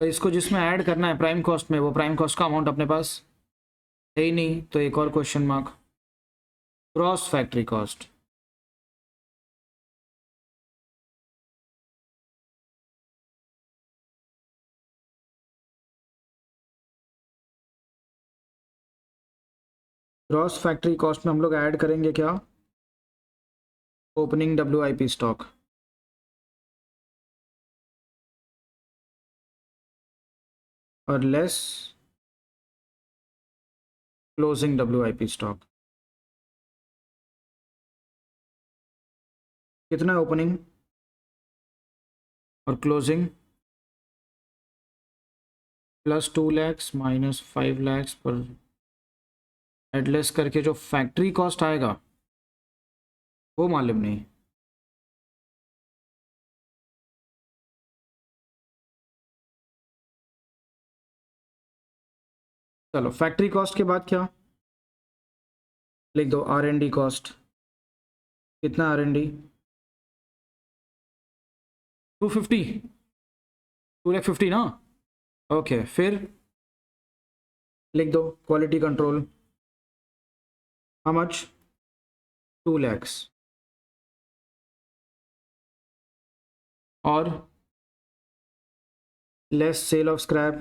तो इसको जिसमें ऐड करना है प्राइम कॉस्ट में, वो प्राइम कॉस्ट का अमाउंट अपने पास है ही नहीं, तो एक और question mark. Gross factory cost, gross factory cost में हम लोग ऐड करेंगे क्या, ओपनिंग WIP स्टॉक, और लेस क्लोजिंग WIP स्टॉक। कितना है ओपनिंग और क्लोजिंग? +2 lakhs -5 lakhs पर एडलेस करके जो फैक्ट्री कॉस्ट आएगा वो मालूम नहीं। चलो फैक्ट्री कॉस्ट के बाद क्या लिख दो? R&D cost. कितना R&D? 250, 250 ना। ओके फिर लिख दो quality control. How much? 2 lakhs। और लेस सेल ऑफ स्क्रैप,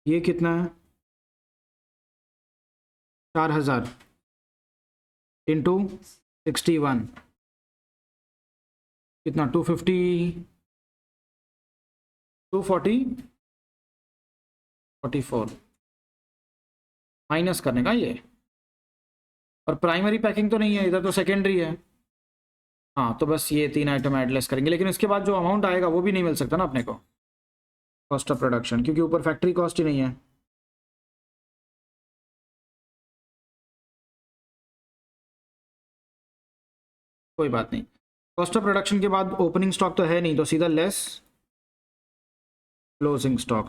ये कितना है? 4000 इंटू 61, कितना? 250, 240, 44 माइनस करने का ये। और प्राइमरी पैकिंग तो नहीं है इधर, तो सेकेंडरी है। हाँ तो बस ये 3 आइटम एडलेस करेंगे, लेकिन इसके बाद जो अमाउंट आएगा वो भी नहीं मिल सकता ना अपने को, कॉस्ट ऑफ प्रोडक्शन, क्योंकि ऊपर फैक्ट्री कॉस्ट ही नहीं है। कोई बात नहीं, कॉस्ट ऑफ प्रोडक्शन के बाद ओपनिंग स्टॉक तो है नहीं, तो सीधा लेस क्लोजिंग स्टॉक।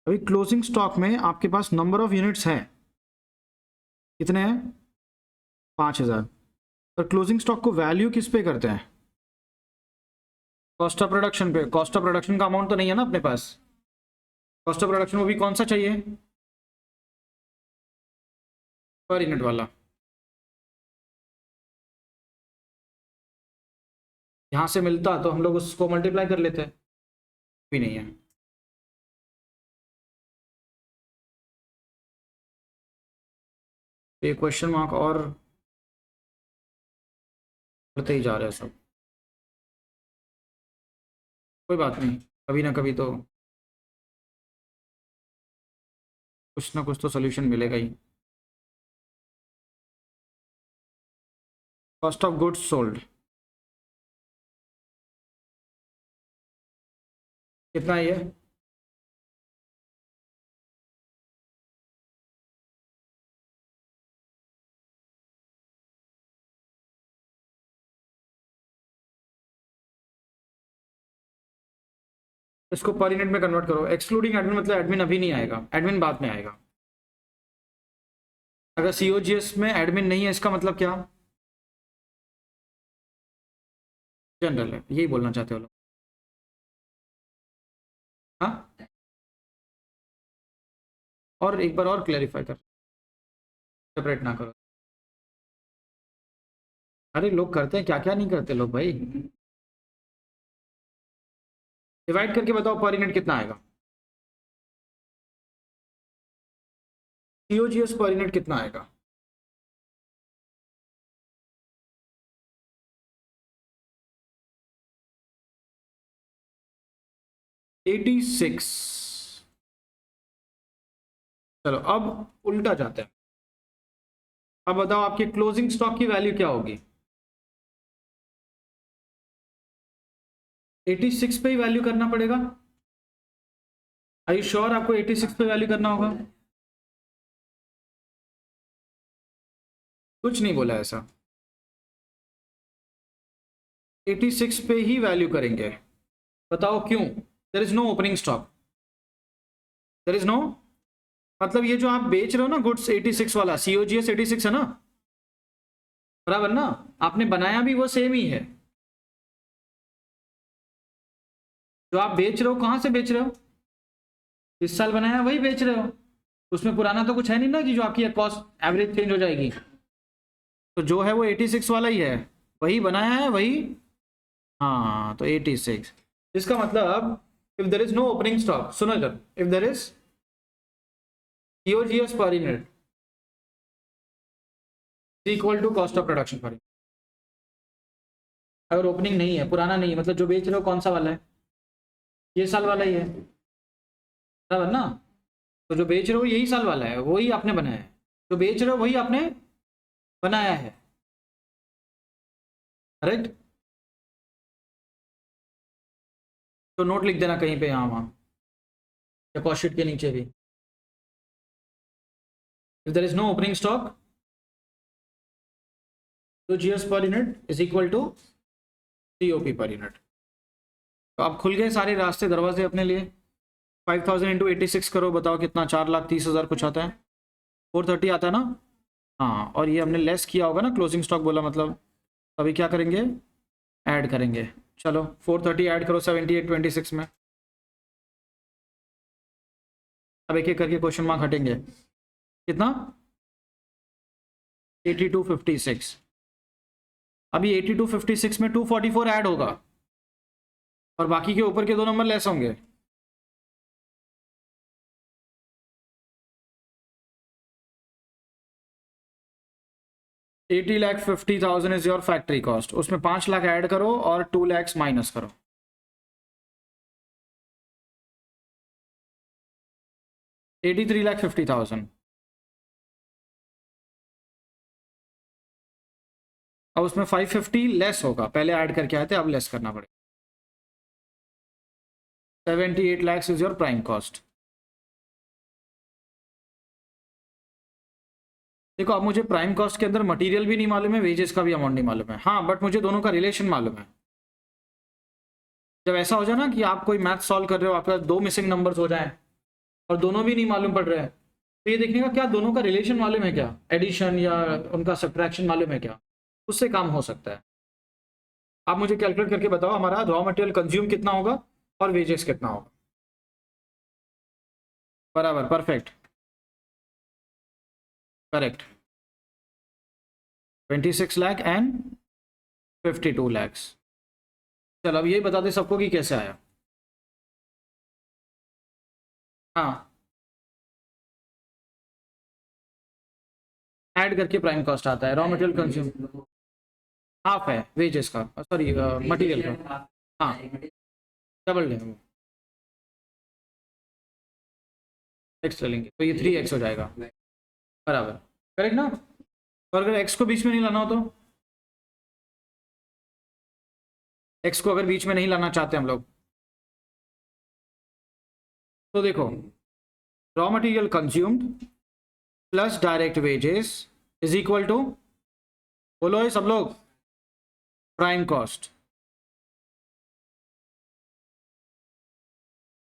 अभी क्लोजिंग स्टॉक में आपके पास नंबर ऑफ यूनिट्स हैं, कितने हैं? 5000। पर क्लोजिंग स्टॉक को वैल्यू किस पे करते हैं? कॉस्ट ऑफ प्रोडक्शन पे। कॉस्ट ऑफ प्रोडक्शन का अमाउंट तो नहीं है ना अपने पास। कॉस्ट ऑफ प्रोडक्शन वो भी कौन सा चाहिए? पर यूनिट वाला। यहाँ से मिलता तो हम लोग उसको मल्टीप्लाई कर लेते, भी नहीं है। ये क्वेश्चन मार्क और बढ़ते ही जा रहे हैं सब। कोई बात नहीं, कभी ना कभी तो कुछ ना कुछ तो सोल्यूशन मिलेगा ही। कॉस्ट ऑफ गुड्स सोल्ड कितना है ये? इसको पर यूनिट में कन्वर्ट करो। एक्सक्लूडिंग एडमिन मतलब एडमिन अभी नहीं आएगा, एडमिन बाद में आएगा। अगर COGS में एडमिन नहीं है इसका मतलब क्या? जनरल है, यही बोलना चाहते हो लोग? हाँ, और एक बार और क्लैरिफाई कर, सेपरेट ना करो। अरे लोग करते हैं क्या क्या नहीं करते लोग भाई। डिवाइड करके बताओ पर यूनिट कितना आएगा? COGS पर यूनिट कितना आएगा? $86। चलो अब उल्टा जाते हैं। अब बताओ आपके क्लोजिंग स्टॉक की वैल्यू क्या होगी? 86 पे ही वैल्यू करना पड़ेगा। आई यू श्योर आपको 86 पे वैल्यू करना होगा? कुछ नहीं बोला ऐसा, 86 पे ही वैल्यू करेंगे। बताओ क्यों? There is no opening stock, there is no, मतलब ये जो आप बेच रहे हो ना गुड्स 86 वाला, COGS 86 है ना, बराबर ना? आपने बनाया भी वो सेम ही है। जो आप बेच रहे हो कहां से बेच रहे हो? इस साल बनाया वही बेच रहे हो, उसमें पुराना तो कुछ है नहीं ना कि जो आपकी कॉस्ट एवरेज चेंज हो जाएगी। तो जो है वो 86 वाला ही है, वही बनाया है वही। हाँ तो 86, इसका मतलब if there is no opening stock, सुनो इधर, if there is COGS per unit equal to cost of production per unit. अगर ओपनिंग नहीं है, पुराना नहीं है, मतलब जो बेच रहे हो कौन सा वाला है? ये साल वाला ही है, बराबर ना? तो जो बेच रहे हो यही साल वाला है, वही आपने बनाया है। जो बेच रहे हो वही आपने बनाया है, करेक्ट। तो नोट लिख देना कहीं पे, यहाँ वहाँ या कॉस्ट के नीचे भी। If there is no opening stock तो GS per unit is equal to COP per unit. तो अब खुल गए सारे रास्ते दरवाजे अपने लिए। 5000 इंटू 86 करो, बताओ कितना, 4,30,000 कुछ आता है, 430 आता है ना। हाँ, और ये हमने लेस किया होगा ना, क्लोजिंग स्टॉक बोला मतलब। अभी क्या करेंगे, ऐड करेंगे। चलो 430 ऐड करो 7826 में। अब एक एक करके क्वेश्चन मार्क हटेंगे। कितना, 8256। अभी 8256 में 244 ऐड होगा और बाकी के ऊपर के दो नंबर लेस होंगे। $80,50,000 इज योर फैक्ट्री कॉस्ट, उसमें 5 लाख ऐड करो और 2 लाख माइनस करो। $83,50,000। अब उसमें 550 लेस होगा, पहले ऐड करके आए थे, अब लेस करना पड़ेगा। 78 lakhs is your prime cost. देखो, अब मुझे प्राइम कॉस्ट के अंदर मटेरियल भी नहीं मालूम है, वेजेस का भी अमाउंट नहीं मालूम है। हाँ, बट मुझे दोनों का रिलेशन मालूम है। जब ऐसा हो जाए ना कि आप कोई मैथ सॉल्व कर रहे हो, आपके पास दो मिसिंग नंबर्स हो जाए और दोनों भी नहीं मालूम पड़ रहे हैं, तो ये देखने का क्या दोनों का रिलेशन मालूम है क्या, एडिशन या उनका सब्ट्रैक्शन मालूम है क्या, उससे काम हो सकता है। आप मुझे कैलकुलेट करके बताओ हमारा रॉ मटेरियल कंज्यूम कितना होगा और वेजेस कितना होगा। बराबर, perfect, correct. 26 lakh and 52 lakhs. चलो अब यही बता दे सबको कि कैसे आया। हाँ, ऐड करके प्राइम कॉस्ट आता है, रॉ मटेरियल कंज्यूम हाफ है वेजेस का, सॉरी मटेरियल का। हाँ, डबल है वो, एक्स ले लेंगे तो ये 3x हो जाएगा। बराबर, करेक्ट ना। और अगर x को बीच में नहीं लाना हो तो, x को अगर बीच में नहीं लाना चाहते हम लोग, तो देखो, raw material consumed plus direct wages is equal to, बोलो ये सब लोग, प्राइम कॉस्ट।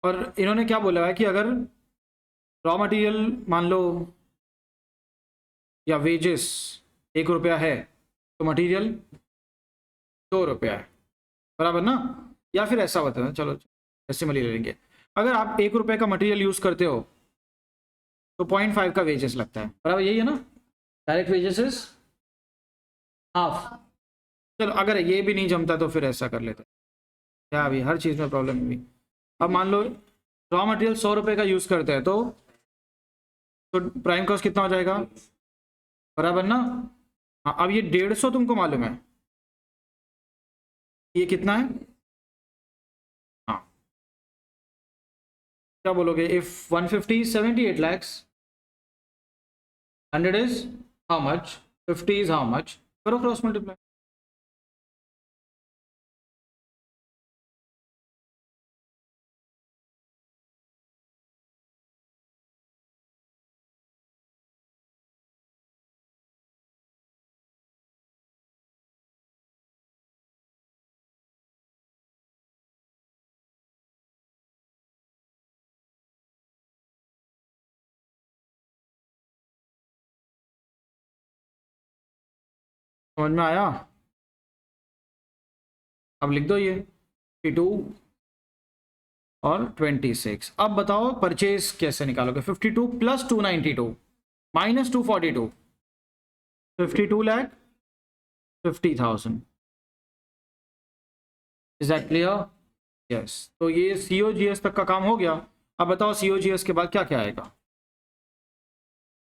और इन्होंने क्या बोला है कि अगर रॉ मटेरियल मान लो या वेजेस 1 रुपया है तो मटेरियल 2 रुपया है, बराबर ना। या फिर ऐसा होता है, चलो ऐसे में ले लेंगे, अगर आप 1 रुपये का मटेरियल यूज करते हो तो 0.5 का वेजेस लगता है, बराबर यही है ना। Direct wages is half. चलो अगर ये भी नहीं जमता तो फिर ऐसा कर लेते, क्या अभी हर चीज़ में प्रॉब्लम है। अब मान लो रॉ मटेरियल 100 रुपये का यूज करते हैं तो प्राइम कॉस्ट कितना हो जाएगा, बराबर ना। हाँ, अब ये 150 तुमको मालूम है, ये कितना है। हाँ, क्या बोलोगे, if 150 78 lakhs, 100 is how much, 50 is how much, करो क्रॉस मल्टीप्लाई। समझ में आया। अब लिख दो ये 52 और 26। अब बताओ परचेज कैसे निकालोगे, 52 plus 292 minus 242, 52,50,000। Is that clear. Yes, तो ये सीओजीएस तक का काम हो गया। अब बताओ सीओजीएस के बाद क्या क्या आएगा।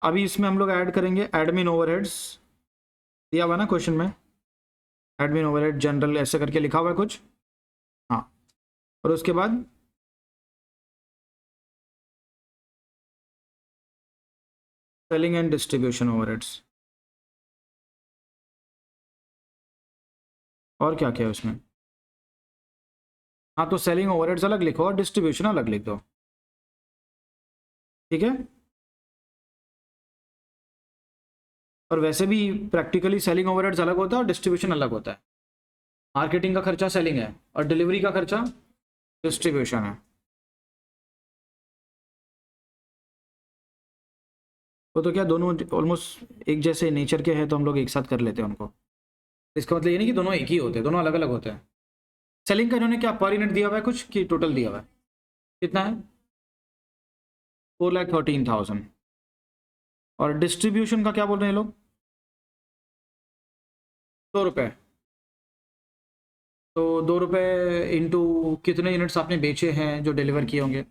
अभी इसमें हम लोग ऐड करेंगे एडमिन ओवरहेड्स, दिया हुआ ना क्वेश्चन में, एडमिन ओवरहेड जनरल ऐसे करके लिखा हुआ है कुछ। हाँ, और उसके बाद सेलिंग एंड डिस्ट्रीब्यूशन ओवरहेड्स। और क्या क्या है उसमें? हाँ, तो सेलिंग ओवरहेड्स अलग लिखो और डिस्ट्रीब्यूशन अलग लिख दो, ठीक है। और वैसे भी प्रैक्टिकली सेलिंग ओवरहेड्स अलग होता है और डिस्ट्रीब्यूशन अलग होता है। मार्केटिंग का खर्चा सेलिंग है और डिलीवरी का खर्चा डिस्ट्रीब्यूशन है। वो तो क्या दोनों ऑलमोस्ट एक जैसे नेचर के हैं, तो हम लोग एक साथ कर लेते हैं उनको। इसका मतलब ये नहीं कि दोनों एक ही होते हैं, दोनों अलग अलग होते हैं। सेलिंग का इन्होंने क्या पर यूनिट दिया हुआ है कुछ, कि टोटल दिया हुआ है? कितना है? 4,13,000। और डिस्ट्रीब्यूशन का क्या बोल रहे हैं ये लोग? 2 रुपये। तो 2 रुपये इंटू कितने यूनिट्स आपने बेचे हैं जो डिलीवर किए होंगे,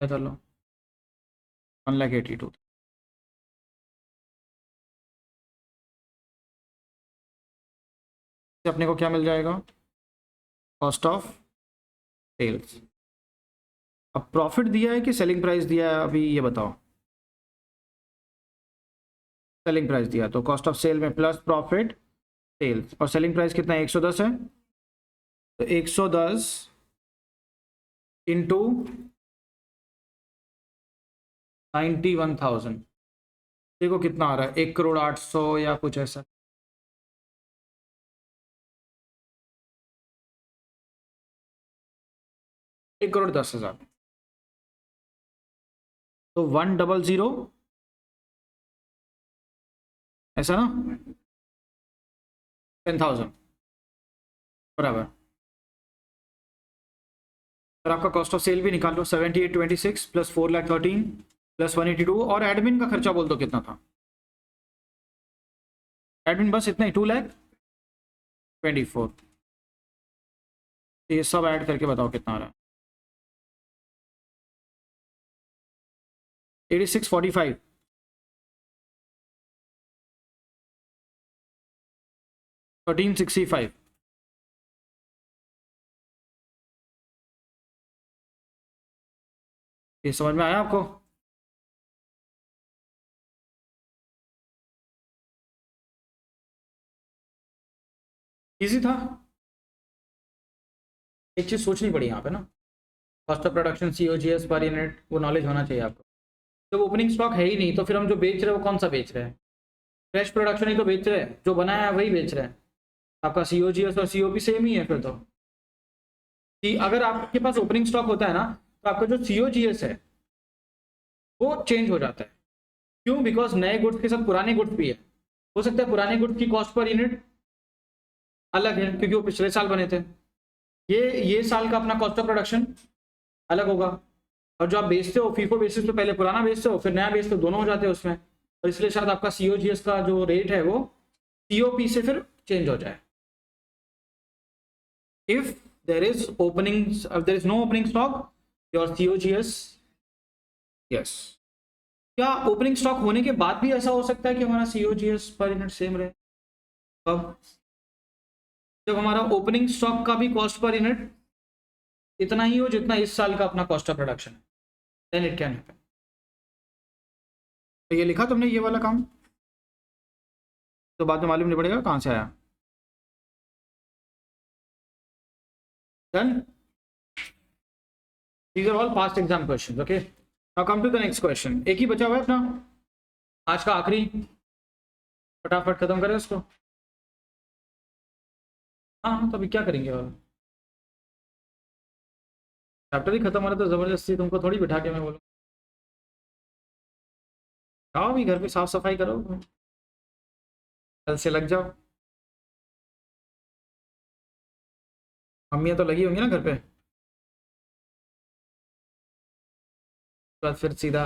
कर लो। 1,82,000। अपने को क्या मिल जाएगा? Cost of sales. अब प्रॉफिट दिया है कि सेलिंग प्राइस दिया है, अभी ये बताओ। सेलिंग प्राइस दिया, तो कॉस्ट ऑफ सेल में प्लस प्रॉफिट सेल्स, और सेलिंग प्राइस कितना है? 110 है। तो 110 इंटू 91,000, देखो कितना आ रहा है, 1,08,00,000 या कुछ ऐसा। एक करोड़ 10,000। तो 100, ऐसा ना, 10,000 बराबर। फिर आपका कॉस्ट ऑफ सेल भी निकाल लो, 7826 प्लस 4,13,000 प्लस 182, और एडमिन का खर्चा बोल दो कितना था? एडमिन बस इतना ही, 2,24,000। ये सब ऐड करके बताओ कितना आ रहा है? 8645। 1365। ये समझ में आया आपको? इजी था। एक चीज सोचनी पड़ी यहाँ पे ना, cost of production, COGS per unit, वो नॉलेज होना चाहिए आपको। जब ओपनिंग स्टॉक है ही नहीं, तो फिर हम जो बेच रहे हैं वो कौन सा बेच रहे हैं? फ्रेश प्रोडक्शन ही तो बेच रहे हैं, जो बनाया है वही बेच रहे हैं। आपका सीओजीएस और सीओपी सेम ही है फिर तो। कि अगर आपके पास ओपनिंग स्टॉक होता है ना, तो आपका जो सीओजीएस है वो चेंज हो जाता है। क्यों? बिकॉज नए गुड्स के साथ पुराने गुड्स भी है। हो सकता है पुराने गुड्स की कॉस्ट पर यूनिट अलग है क्योंकि वो पिछले साल बने थे। ये साल का अपना कॉस्ट ऑफ प्रोडक्शन अलग होगा। और जो आप बेचते हो फीफो बेसिस पे, पहले पुराना बेचते हो फिर नया बेचते हो, दोनों हो जाते हैं उसमें। और इसलिए शायद आपका सीओजीएस का जो रेट है वो सीओपी से फिर चेंज हो जाए। if there is no opening stock, your COGS, yes। क्या ओपनिंग स्टॉक होने के बाद भी ऐसा हो सकता है कि हमारा COGS पर यूनिट सेम रहे? कब? जब हमारा ओपनिंग स्टॉक का भी कॉस्ट पर यूनिट इतना ही हो जितना इस साल का अपना कॉस्ट ऑफ प्रोडक्शन है, देन इट कैन हैपन। तो ये लिखा तुमने ये वाला काम, तो बाद में मालूम नहीं पड़ेगा कहाँ से आया। Done. These are all past exam questions, okay? Now come to the next question। एक ही बचा हुआ है अपना आज का आखिरी, फटाफट खत्म करें उसको। हाँ, तो अभी क्या करेंगे? और चैप्टर ही खत्म हो रहा, तो जबरदस्ती तुमको थोड़ी बिठा के मैं बोलूँ। आओ भी घर पे साफ सफाई करो, कल से लग जाओ। मम्मियाँ तो लगी होंगी ना घर पे। बाद फिर सीधा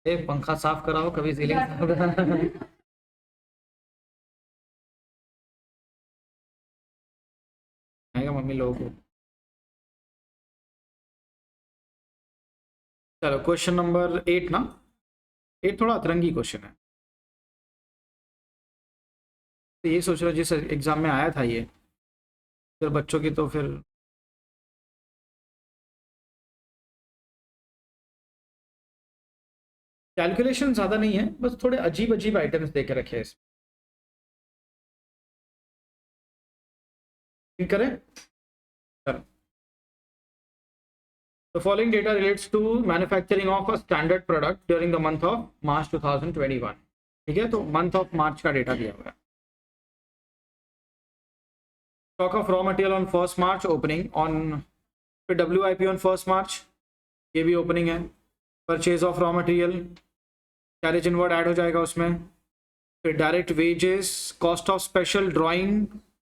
ए पंखा साफ कराओ, कभी सीलिंग साफ कराओ। आएगा मम्मी लोगों को। चलो क्वेश्चन नंबर 8 ना, 8 थोड़ा अतरंगी क्वेश्चन है। तो ये सोच रहा जिस एग्जाम में आया था ये, फिर बच्चों की तो फिर कैलकुलेशन ज़्यादा नहीं है, बस थोड़े अजीब अजीब आइटम्स दे के रखे हैं इसमें। ठीक करें sir. The following data relates to manufacturing of a standard product during the month of March 2021। ठीक है, तो मंथ ऑफ मार्च का डेटा दिया हुआ है। Stock of raw material on 1 March opening on, फिर WIP ऑन 1 मार्च, ये भी ओपनिंग है। Purchase of raw material, carriage inward add हो जाएगा उसमें। फिर direct wages, cost of special drawing,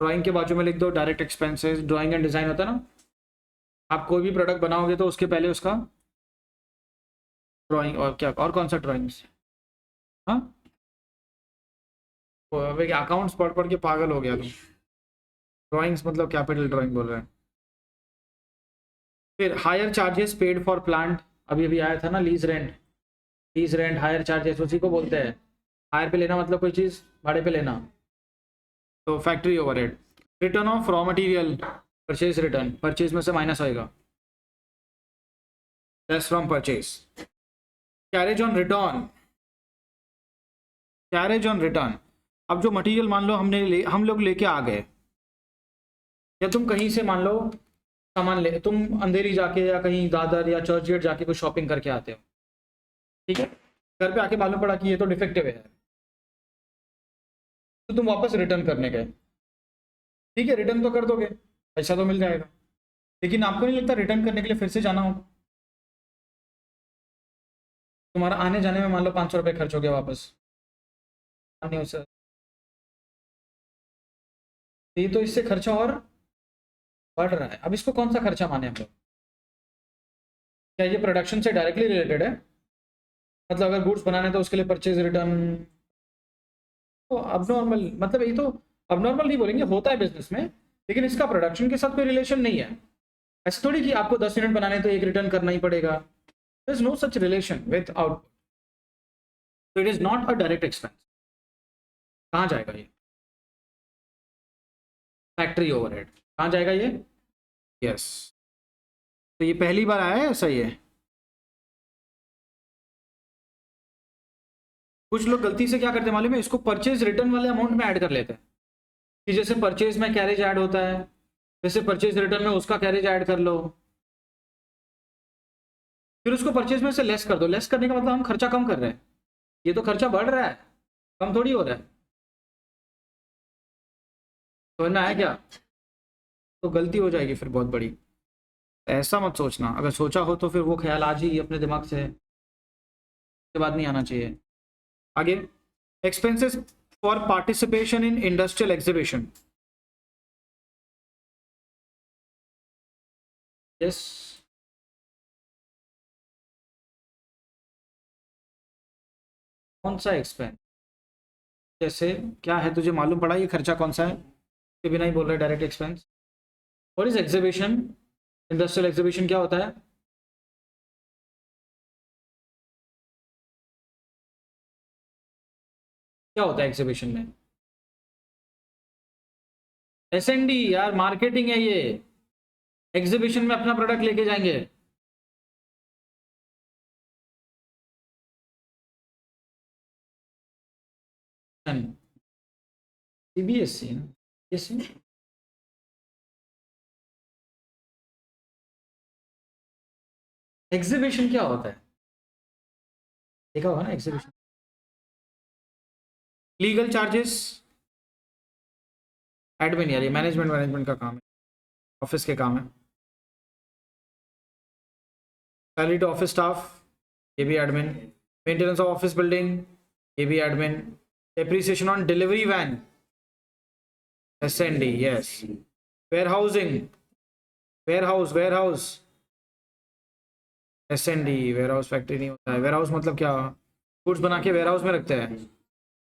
drawing के बाजू में लिख दो direct expenses. Drawing and design होता है ना, आप कोई भी प्रोडक्ट बनाओगे तो उसके पहले उसका ड्राइंग, और क्या, और कौन सा ड्राइंग्स, हाँ अकाउंट्स पढ़ पढ़ के पागल हो गया तुम। ड्राइंग्स मतलब कैपिटल ड्राइंग बोल रहे हैं। फिर higher charges paid for plant, अभी अभी आया था ना, lease rent. Lease rent higher charges उसी को बोलते हैं। हायर पे लेना मतलब कोई चीज़ भाड़े पे लेना। तो factory overhead. Return of raw material, purchase return, purchase में से माइनस आएगा, less from purchase. Carriage on return, carriage on return, अब जो मटेरियल मान लो हम लोग लेके आ गए, या तुम कहीं से मान लो सामान ले, तुम अंधेरी जाके या कहीं दादर या चर्च गेट जाके कुछ शॉपिंग करके आते हो, ठीक है, घर पे आके मालूम पड़ा कि ये तो डिफेक्टिव है, तो तुम वापस रिटर्न करने गए। ठीक है, रिटर्न तो कर दोगे, पैसा तो मिल जाएगा, लेकिन आपको नहीं लगता रिटर्न करने के लिए फिर से जाना होगा? तुम्हारा आने जाने में मान लो 500 रुपये खर्च हो गया वापस, नहीं हो सर, ये तो इससे खर्चा और बढ़ रहा है। अब इसको कौन सा खर्चा माने हम लोग? क्या ये प्रोडक्शन से डायरेक्टली रिलेटेड है? मतलब अगर गुड्स बनाने तो उसके लिए परचेज रिटर्न, तो अबनॉर्मल, मतलब ये तो अबनॉर्मल नहीं बोलेंगे, होता है बिजनेस में, लेकिन इसका प्रोडक्शन के साथ कोई रिलेशन नहीं है। ऐसे थोड़ी कि आपको 10 यूनिट बनाने तो एक रिटर्न करना ही पड़ेगा, there is no such relation with output, तो it is not a direct expense. कहाँ जाएगा ये? Factory overhead. कहाँ जाएगा ये? यस, तो ये पहली बार आया है ऐसा ही है। कुछ लोग गलती से क्या करते हैं मालूम है, इसको परचेज रिटर्न वाले अमाउंट में ऐड कर लेते हैं, कि जैसे परचेज में कैरेज ऐड होता है, जैसे परचेज रिटर्न में उसका कैरेज ऐड कर लो, फिर उसको परचेज में से लेस कर दो। लेस करने का मतलब हम खर्चा कम कर रहे हैं, ये तो खर्चा बढ़ रहा है, कम थोड़ी हो रहा है। समझ में आया क्या? तो गलती हो जाएगी फिर बहुत बड़ी, ऐसा मत सोचना। अगर सोचा हो तो फिर वो ख्याल आज ही अपने दिमाग से, के बाद नहीं आना चाहिए। आगे, expenses for participation in industrial exhibition. Yes, कौन सा एक्सपेंस? जैसे क्या है, तुझे मालूम पड़ा ये खर्चा कौन सा है? के बिना ही बोल रहे direct expense. What is exhibition? Industrial exhibition क्या होता है? क्या होता है एग्जीबिशन में? S&D यार, मार्केटिंग है ये। एग्जीबिशन में अपना प्रोडक्ट लेके जाएंगे। CBSE ना, एग्जीबिशन क्या होता है? देखा होगा ना एग्जीबिशन। लीगल चार्जेस, एडमिन, यार ये मैनेजमेंट मैनेजमेंट का काम है, ऑफिस के काम है। सैलरी टू ऑफिस स्टाफ, ये भी admin. Maintenance of office building, ये भी admin. Depreciation on delivery van, S&D, yes. Warehousing, warehouse S&D। Warehouse factory नहीं होता है। वेयर हाउस मतलब क्या? गुड्स बना के वेयर हाउस में रखते हैं।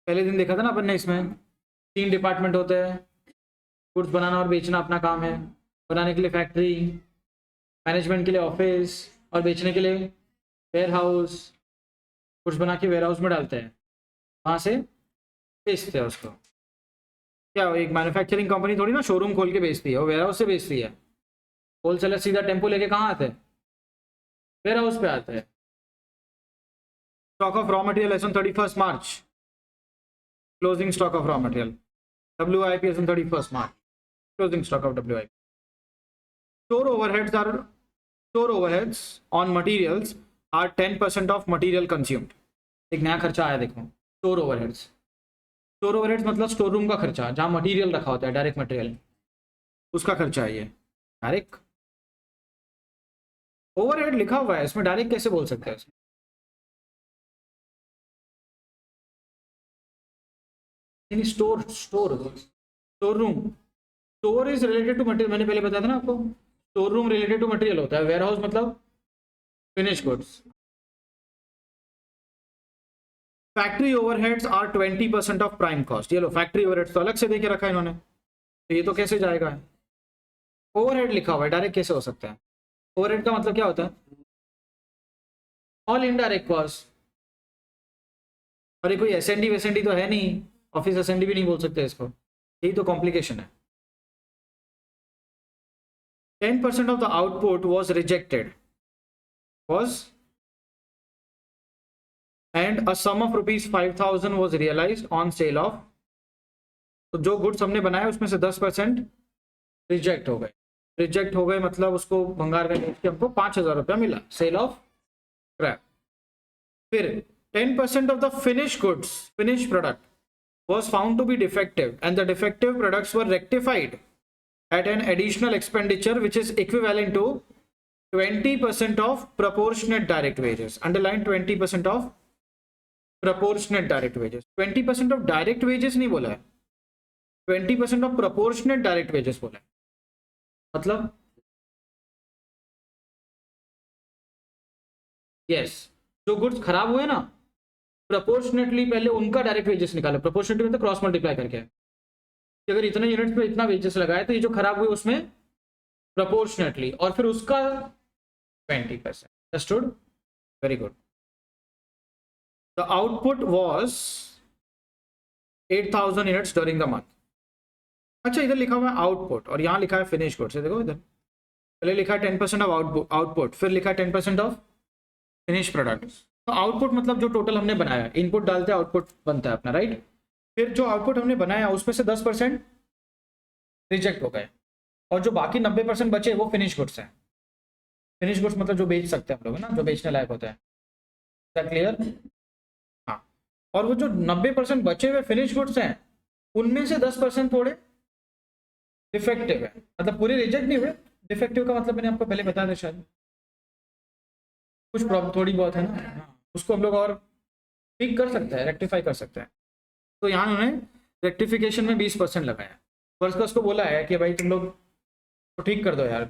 पहले दिन देखा था ना अपन ने, इसमें 3 डिपार्टमेंट होते हैं। गुड्स बनाना और बेचना अपना काम है, बनाने के लिए फैक्ट्री, मैनेजमेंट के लिए ऑफिस, और बेचने के लिए वेयर हाउस। गुड्स बना के वेयर हाउस में डालते हैं, वहाँ से बेचते हैं उसको। क्या एक मैन्युफैक्चरिंग कंपनी थोड़ी ना शोरूम खोल के बेचती है, वो वेयर हाउस से बेचती है। होलसेलर सीधा टेम्पो लेके कहाँ आते हैं? वेयर हाउस पे आते हैं। Stock of raw material as on 31 March, closing stock of raw material. WIP as on 31 March. closing stock of WIP. Store overheads on materials are 10% of material consumed. एक नया खर्चा आया देखो, स्टोर ओवरहेड्स. स्टोर ओवरहेड्स मतलब store room का खर्चा, जहाँ material रखा होता है, डायरेक्ट मटेरियल, उसका खर्चा है ये. डायरेक्ट ओवरहेड लिखा हुआ है इसमें, डायरेक्ट कैसे बोल सकते हैं इसमें? Store store store room. Store is related to material, मैंने पहले बताया था ना आपको. Store room related to material होता है, वेयर हाउस मतलब finish goods. Factory overheads are 20% of prime cost. ये लो, फैक्ट्री ओवरहेड्स तो अलग से देके रखा है इन्होंने, तो ये तो कैसे जाएगा? ओवरहेड लिखा हुआ है, डायरेक्ट कैसे हो सकता है? ओवरहेड का मतलब क्या होता है? All indirect cost. और ये कोई एसएनडी वेसेंडी तो है नहीं, ऑफिस एसएनडी भी नहीं बोल सकते इसको. यही तो कॉम्प्लिकेशन है. 10% of the output was rejected, and a sum of rupees 5,000 was realized on sale of. तो जो गुड्स हमने बनाए उसमें से 10% रिजेक्ट हो गए. रिजेक्ट हो गए मतलब उसको भंगार में बेच के हमको 5,000 रुपया मिला, सेल ऑफ स्क्रैप. फिर 10% of the finished goods, finished product was found to be defective, and the defective products were rectified at an additional expenditure which is equivalent to 20% of proportionate direct wages. Underline 20% of proportionate direct wages. 20% of direct wages नहीं बोला है, 20% of proportionate direct wages बोला है. मतलब yes, जो goods खराब हुए ना, प्रोपोर्शनेटली पहले उनका डायरेक्ट वेजेस निकालो. प्रोपोर्शनेटली मतलब क्रॉस मल्टीप्लाई करके, कि अगर इतने यूनिट्स में इतना वेजेस लगाए तो ये जो खराब हुए उसमें प्रोपोर्शनेटली, और फिर उसका 20%. Understood? Very good. The output was 8,000 units during the month. अच्छा, इधर लिखा हुआ है आउटपुट और यहाँ लिखा है फिनिश गुड्स. देखो इधर पहले लिखा है 10% ऑफ आउटपुट, फिर लिखा है 10% ऑफ फिनिश प्रोडक्ट. तो आउटपुट मतलब जो टोटल हमने बनाया, इनपुट डालते हैं आउटपुट बनता है अपना, राइट? फिर जो आउटपुट हमने बनाया उसमें से 10% रिजेक्ट हो गए, और जो बाकी 90% बचे वो फिनिश गुड्स हैं. फिनिश गुड्स मतलब जो बेच सकते हैं हम लोग, ना, जो बेचने लायक होता है. क्लियर? हाँ. और वो जो 90% बचे हुए फिनिश गुड्स हैं उनमें से 10% थोड़े डिफेक्टिव है, मतलब पूरे रिजेक्ट नहीं हुए. डिफेक्टिव का मतलब मैंने आपको पहले बताया था शायद, कुछ प्रॉब्लम थोड़ी बहुत है ना, उसको हम लोग और ठीक कर सकते हैं, रेक्टिफाई कर सकते हैं. तो यहाँ उन्होंने रेक्टिफिकेशन में 20% लगाया. फर्स्ट क्लास को बोला है कि भाई तुम लोग तो ठीक कर दो यार,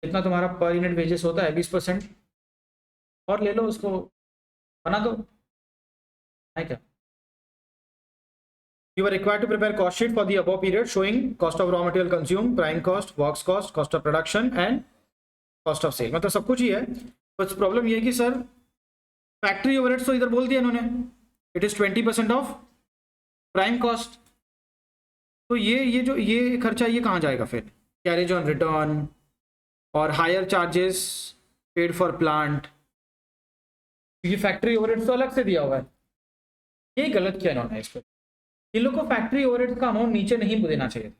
इतना तुम्हारा पर यूनिट वेजेस होता है 20% और ले लो, उसको बना दो, है क्या? You are required to prepare cost sheet for the above period showing cost of raw material consumed, prime cost, works cost, cost of production and cost of sale. मतलब सब कुछ ही है. बस प्रॉब्लम ये है कि सर फैक्ट्री ओवरहेड्स तो इधर बोल दिया इन्होंने, it is 20% of prime cost. तो ये खर्चा ये कहाँ जाएगा फिर? कैरेज ऑन रिटर्न और higher charges paid for plant. ये फैक्ट्री ओवरहेड्स तो अलग से दिया हुआ है. ये गलत किया इन्होंने. इस पर इन लोग को फैक्ट्री ओवरहेड्स का अमाउंट नीचे नहीं देना चाहिए था.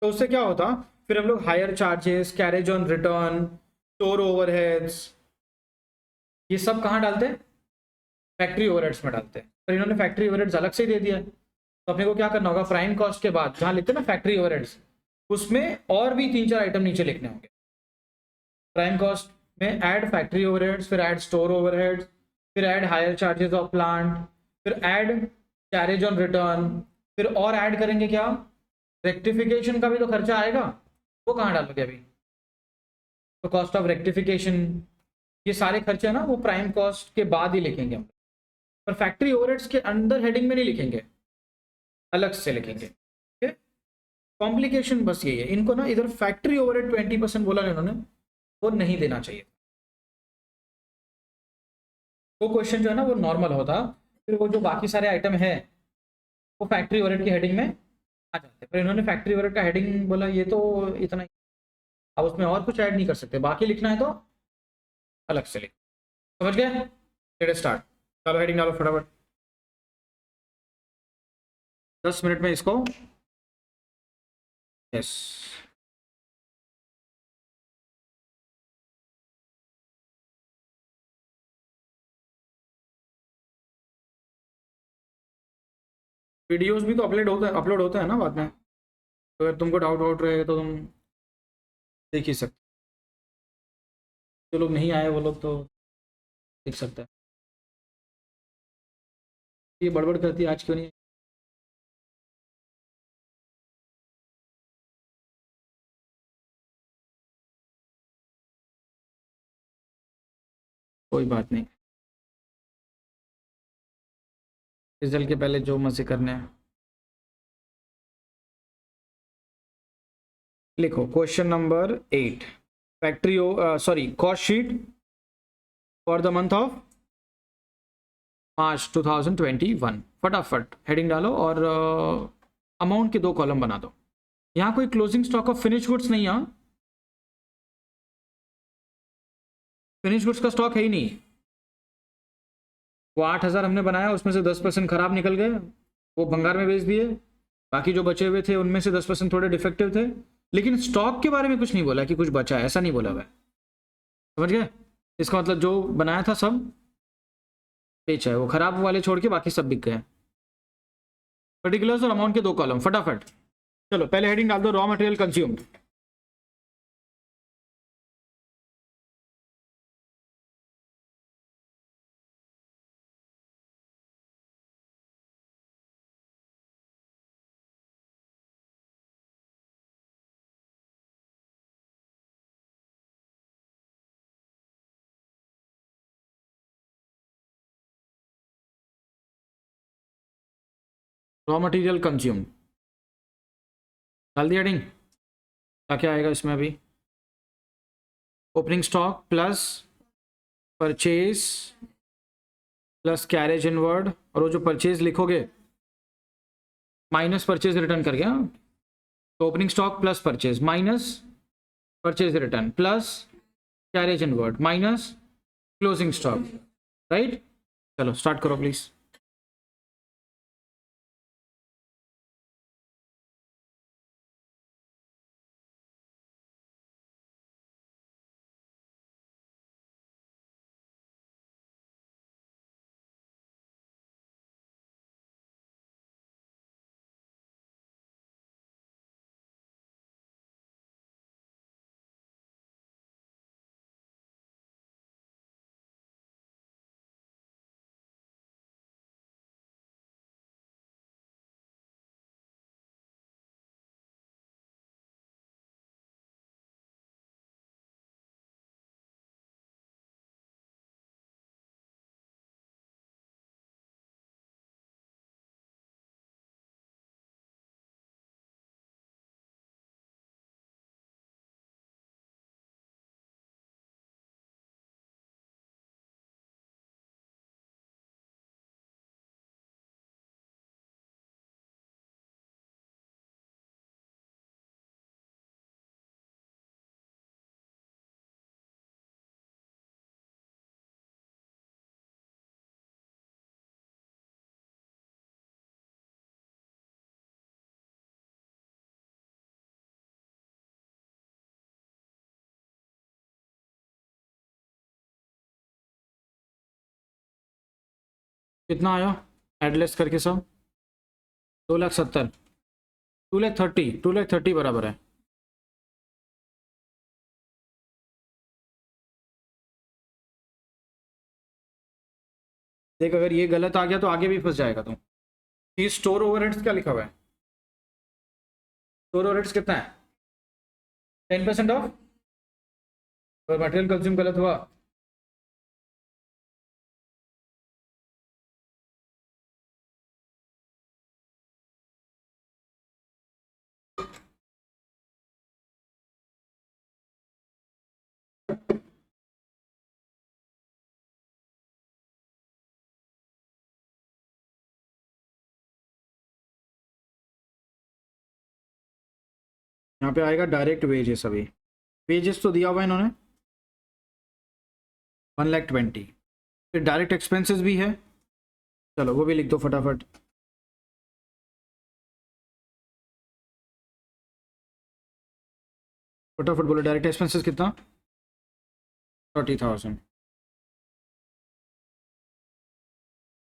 तो उससे क्या होता, फिर हम लोग higher charges, carriage on return, store overheads, ये सब कहाँ डालते? फैक्ट्री ओवरहेड्स में डालते हैं. पर इन्होंने फैक्ट्री ओवरहेड्स अलग से दे दिया. तो अपने को क्या करना होगा, प्राइम कॉस्ट के बाद जहाँ लिखते हैं ना फैक्ट्री ओवरहेड्स, उसमें और भी 3-4 आइटम नीचे लिखने होंगे. प्राइम कॉस्ट में ऐड फैक्ट्री ओवरहेड्स, फिर ऐड स्टोर ओवरहेड्स, फिर add higher charges of plant, फिर ऐड कैरेज ऑन रिटर्न, फिर और ऐड करेंगे क्या, रेक्टिफिकेशन का भी तो खर्चा आएगा, वो कहाँ डालोगे अभी? तो कॉस्ट ऑफ रेक्टिफिकेशन, ये सारे खर्चे ना वो प्राइम कॉस्ट के बाद ही लिखेंगे हम, पर फैक्ट्री ओवरहेड्स के अंदर हेडिंग में नहीं लिखेंगे, अलग से लिखेंगे. ठीक है? कॉम्प्लिकेशन बस यही है. इनको ना इधर फैक्ट्री ओवरहेड 20% बोला इन्होंने, वो नहीं देना चाहिए. वो क्वेश्चन जो है ना वो नॉर्मल होता, फिर वो जो बाकी सारे आइटम है वो फैक्ट्री ओवरहेड की हेडिंग में आ जाते. पर इन्होंने फैक्ट्री ओवरहेड का हेडिंग बोला, ये तो इतना ही, अब उसमें और कुछ ऐड नहीं कर सकते. बाकी लिखना है तो अलग से लिख. समझ गए? Let us start. चलो हेडिंग डालो फटाफट. 10 मिनट में इसको यस, वीडियोस भी तो अपलोड होता है ना बाद में। अगर तुमको डाउट वाउट रहेगा तो तुम देख ही सकते। जो लोग नहीं आए वो लोग तो देख सकते हैं। ये बड़बड़ करती है आज क्यों नहीं? कोई बात नहीं, रिजल्ट के पहले जो मजे करने हैं। लिखो question number 8, factory sorry cost sheet for the month of March 2021। फटाफट हेडिंग डालो और अमाउंट के 2 कॉलम बना दो। यहाँ कोई closing stock of finish goods नहीं है, फिनिश गुड्स का स्टॉक है ही नहीं। वो 8,000 हमने बनाया, उसमें से 10% खराब निकल गए, वो भंगार में बेच दिए। बाकी जो बचे हुए थे उनमें से 10% थोड़े डिफेक्टिव थे। लेकिन स्टॉक के बारे में कुछ नहीं बोला कि कुछ बचा है, ऐसा नहीं बोला हुआ है। समझ गए? इसका मतलब जो बनाया था सब बेचा है, वो खराब वाले छोड़ के बाकी सब बिक गए। पर्टिकुलर्स और अमाउंट के 2 कॉलम फटाफट। चलो पहले हेडिंग डाल दो, raw material consumed. Raw material consumed डाल दिया हेडिंग। क्या क्या आएगा इसमें अभी? Opening stock plus purchase plus carriage inward, और वो जो परचेज लिखोगे माइनस परचेज रिटर्न कर गया। तो opening stock plus purchase minus purchase return plus carriage inward minus closing stock, right? चलो स्टार्ट करो प्लीज। कितना आया एडलेस करके सब? 2,70,000, 2,30,000, 2,30,000 बराबर है। देख अगर ये गलत आ गया तो आगे भी फंस जाएगा तुम। ये स्टोर ओवरहेड्स क्या लिखा हुआ है? स्टोर ओवरहेड्स कितना है? 10% ऑफ, और मटेरियल कंज्यूम गलत हुआ। यहाँ पे आएगा डायरेक्ट वेजेस। अभी वेजेस तो दिया हुआ है इन्होंने 1,20,000। फिर डायरेक्ट एक्सपेंसेस भी है, चलो वो भी लिख दो फटाफट। फटाफट बोलो, डायरेक्ट एक्सपेंसेस कितना? 30,000।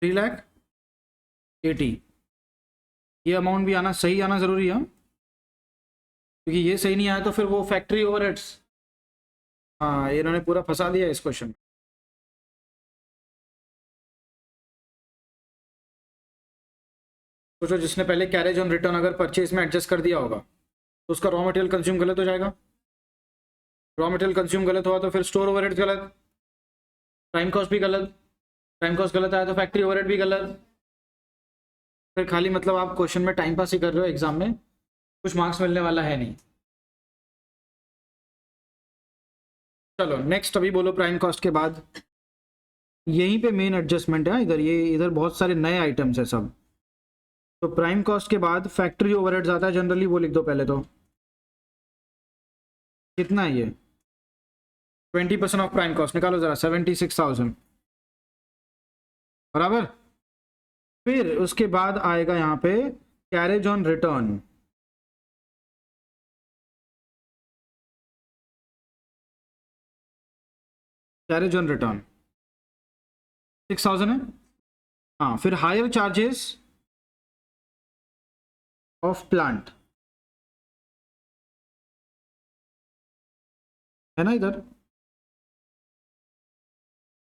3,80,000। ये अमाउंट भी आना, सही आना ज़रूरी है, क्योंकि ये सही नहीं आया तो फिर वो फैक्ट्री ओवरहेड्स, हाँ इन्होंने पूरा फंसा दिया इस क्वेश्चन। सोचो जिसने पहले कैरेज ऑन रिटर्न अगर परचेज में एडजस्ट कर दिया होगा तो उसका रॉ मटेरियल कंज्यूम गलत हो जाएगा। रॉ मटेरियल कंज्यूम गलत हुआ तो फिर स्टोर ओवरहेड्स गलत, प्राइम कॉस्ट भी गलत, प्राइम कॉस्ट गलत आया तो फैक्ट्री ओवरहेड भी गलत। फिर खाली मतलब आप क्वेश्चन में टाइम पास ही कर रहे हो, एग्जाम में कुछ मार्क्स मिलने वाला है नहीं। चलो नेक्स्ट, अभी बोलो प्राइम कॉस्ट के बाद यहीं पे मेन एडजस्टमेंट है इधर, ये इधर बहुत सारे नए आइटम्स है सब। तो प्राइम कॉस्ट के बाद फैक्ट्री ओवरहेड्स आता है जनरली, वो लिख दो पहले तो। कितना है ये? 20% ऑफ प्राइम कॉस्ट निकालो जरा, 76,000 बराबर। फिर उसके बाद आएगा यहाँ पे carriage on return, carriage on return 6,000 है। हाँ फिर हायर चार्जेस ऑफ प्लांट है ना इधर,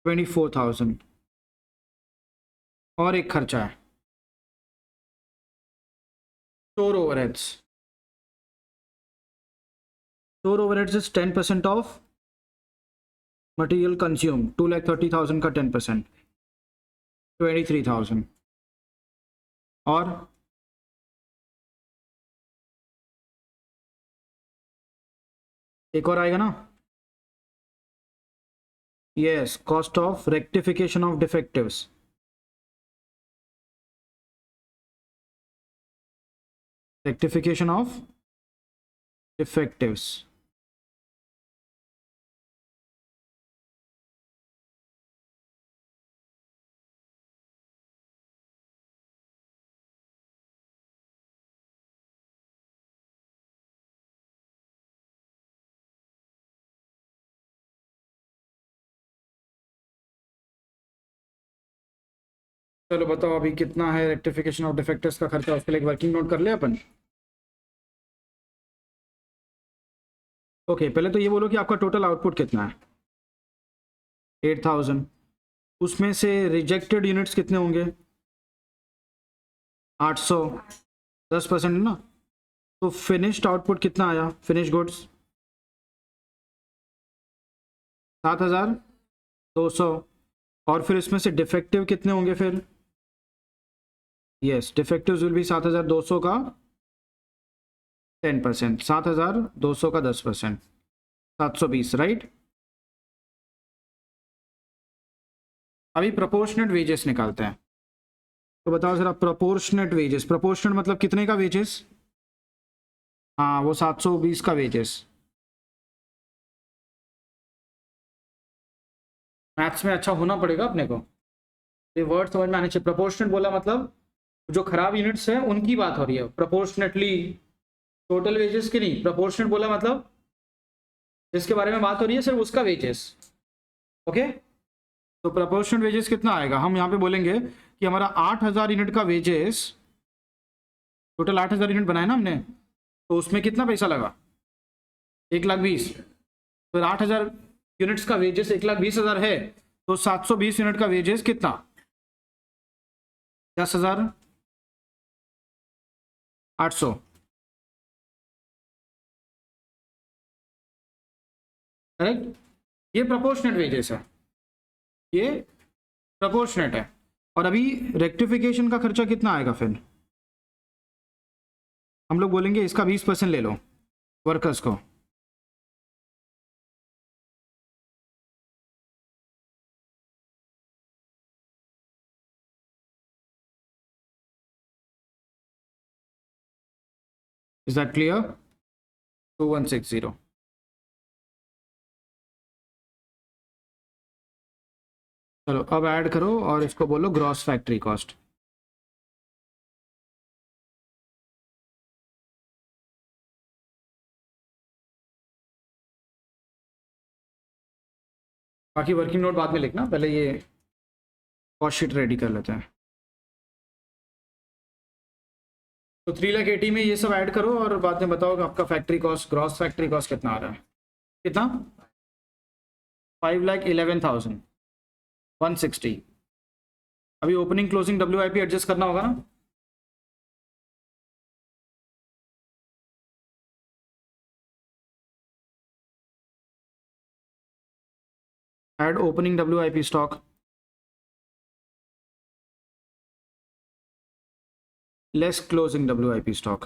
24,000। और एक खर्चा है store overheads, store overheads is 10% of material consume, 2,30,000 का 10%, 23,000। और एक और आएगा ना, yes, cost of rectification of डिफेक्टिव्स, rectification of डिफेक्टिव्स। चलो बताओ अभी कितना है रेक्टिफिकेशन ऑफ डिफेक्टिव्स का खर्चा, उसके लिए एक वर्किंग नोट कर ले अपन। ओके पहले तो ये बोलो कि आपका टोटल आउटपुट कितना है? 8,000। उसमें से रिजेक्टेड यूनिट्स कितने होंगे? 800, 10% ना। तो फिनिश्ड आउटपुट कितना आया? Finish goods 7,200। और फिर इसमें से डिफेक्टिव कितने होंगे फिर? यस, डिफेक्टिव्स विल बी 7,200 का 10%, 7,200 का 10%, 720 राइट। अभी प्रोपोर्शनेट वेजेस निकालते हैं, तो बताओ जरा प्रोपोर्शनेट वेजेस, प्रोपोर्शनेट मतलब कितने का वेजेस? हाँ वो 720 का वेजेस। मैथ्स में अच्छा होना पड़ेगा अपने को, ये वर्ड समझ में आने चाहिए। प्रोपोर्शनेट बोला मतलब जो खराब यूनिट्स हैं उनकी बात हो रही है, प्रोपोर्शनेटली टोटल वेजेस की नहीं। प्रोपोर्शनेट बोला मतलब जिसके बारे में बात हो रही है सिर्फ उसका वेजेस। ओके तो प्रोपोर्शनेट वेजेस कितना आएगा? हम यहाँ पे बोलेंगे कि हमारा 8,000 यूनिट का वेजेस, टोटल 8,000 यूनिट बनाए ना हमने, तो उसमें कितना पैसा लगा? 1,20,000। फिर 8,000 यूनिट्स का वेजेस 1,20,000 है, तो 720 यूनिट का वेजेस कितना? 10,800। करेक्ट, ये प्रोपोर्शनेट वेजेस है, ये प्रोपोर्शनेट है। और अभी रेक्टिफिकेशन का खर्चा कितना आएगा? फिर हम लोग बोलेंगे इसका 20% ले लो वर्कर्स को। Is that clear? 2160। चलो अब ऐड करो और इसको बोलो ग्रॉस फैक्ट्री कॉस्ट। बाकी वर्किंग नोट बाद में लिखना, पहले ये कॉस्ट शीट रेडी कर लेते हैं। तो 3,80,000 में ये सब ऐड करो और बाद में बताओ कि आपका factory cost, gross factory cost कितना आ रहा है। कितना? 5,11,160। अभी ओपनिंग क्लोजिंग WIP एडजस्ट करना होगा ना। Add opening WIP stock less closing WIP stock.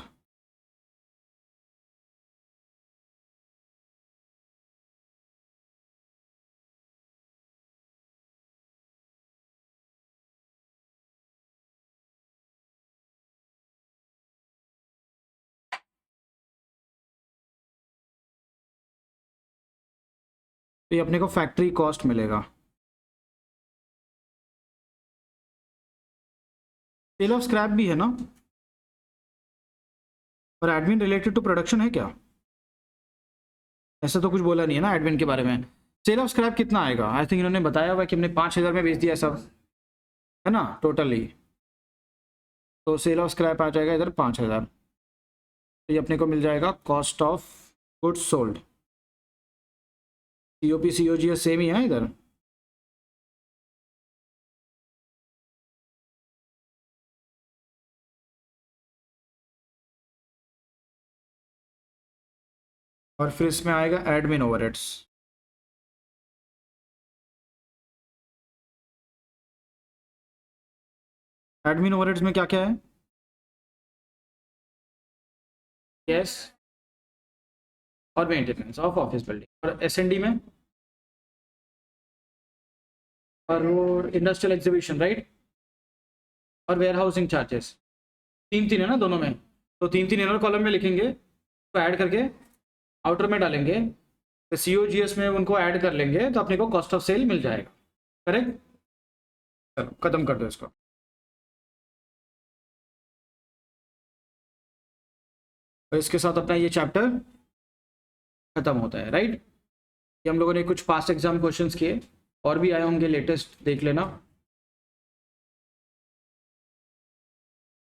तो ये अपने को फैक्ट्री कॉस्ट मिलेगा। सेल ऑफ स्क्रैप भी है ना, और एडमिन रिलेटेड टू प्रोडक्शन है क्या? ऐसा तो कुछ बोला नहीं है ना एडमिन के बारे में। सेल ऑफ स्क्रैप कितना आएगा? आई थिंक इन्होंने बताया हुआ कि हमने 5,000 में बेच दिया सब, है ना टोटली। तो सेल ऑफ स्क्रैप आ जाएगा इधर 5,000। तो ये अपने को मिल जाएगा cost of goods sold. COP COGS same ही है इधर। और फिर इसमें आएगा एडमिन ओवरहेड्स। एडमिन ओवरहेड्स में क्या क्या है? यस, और मेंटेनेंस ऑफ ऑफिस बिल्डिंग, और S&D में, और वो इंडस्ट्रियल एग्जीबिशन राइट, और वेयर हाउसिंग चार्जेस। तीन है ना दोनों में, तो तीन इनर कॉलम में लिखेंगे, तो ऐड करके आउटर में डालेंगे, तो COGS में उनको ऐड कर लेंगे, तो अपने को कॉस्ट ऑफ सेल मिल जाएगा। करेक्ट? चलो खत्म कर दो इसको। तो इसके साथ अपना ये चैप्टर खत्म होता है राइट। ये हम लोगों ने कुछ पास्ट एग्जाम क्वेश्चंस किए, और भी आए होंगे लेटेस्ट, देख लेना।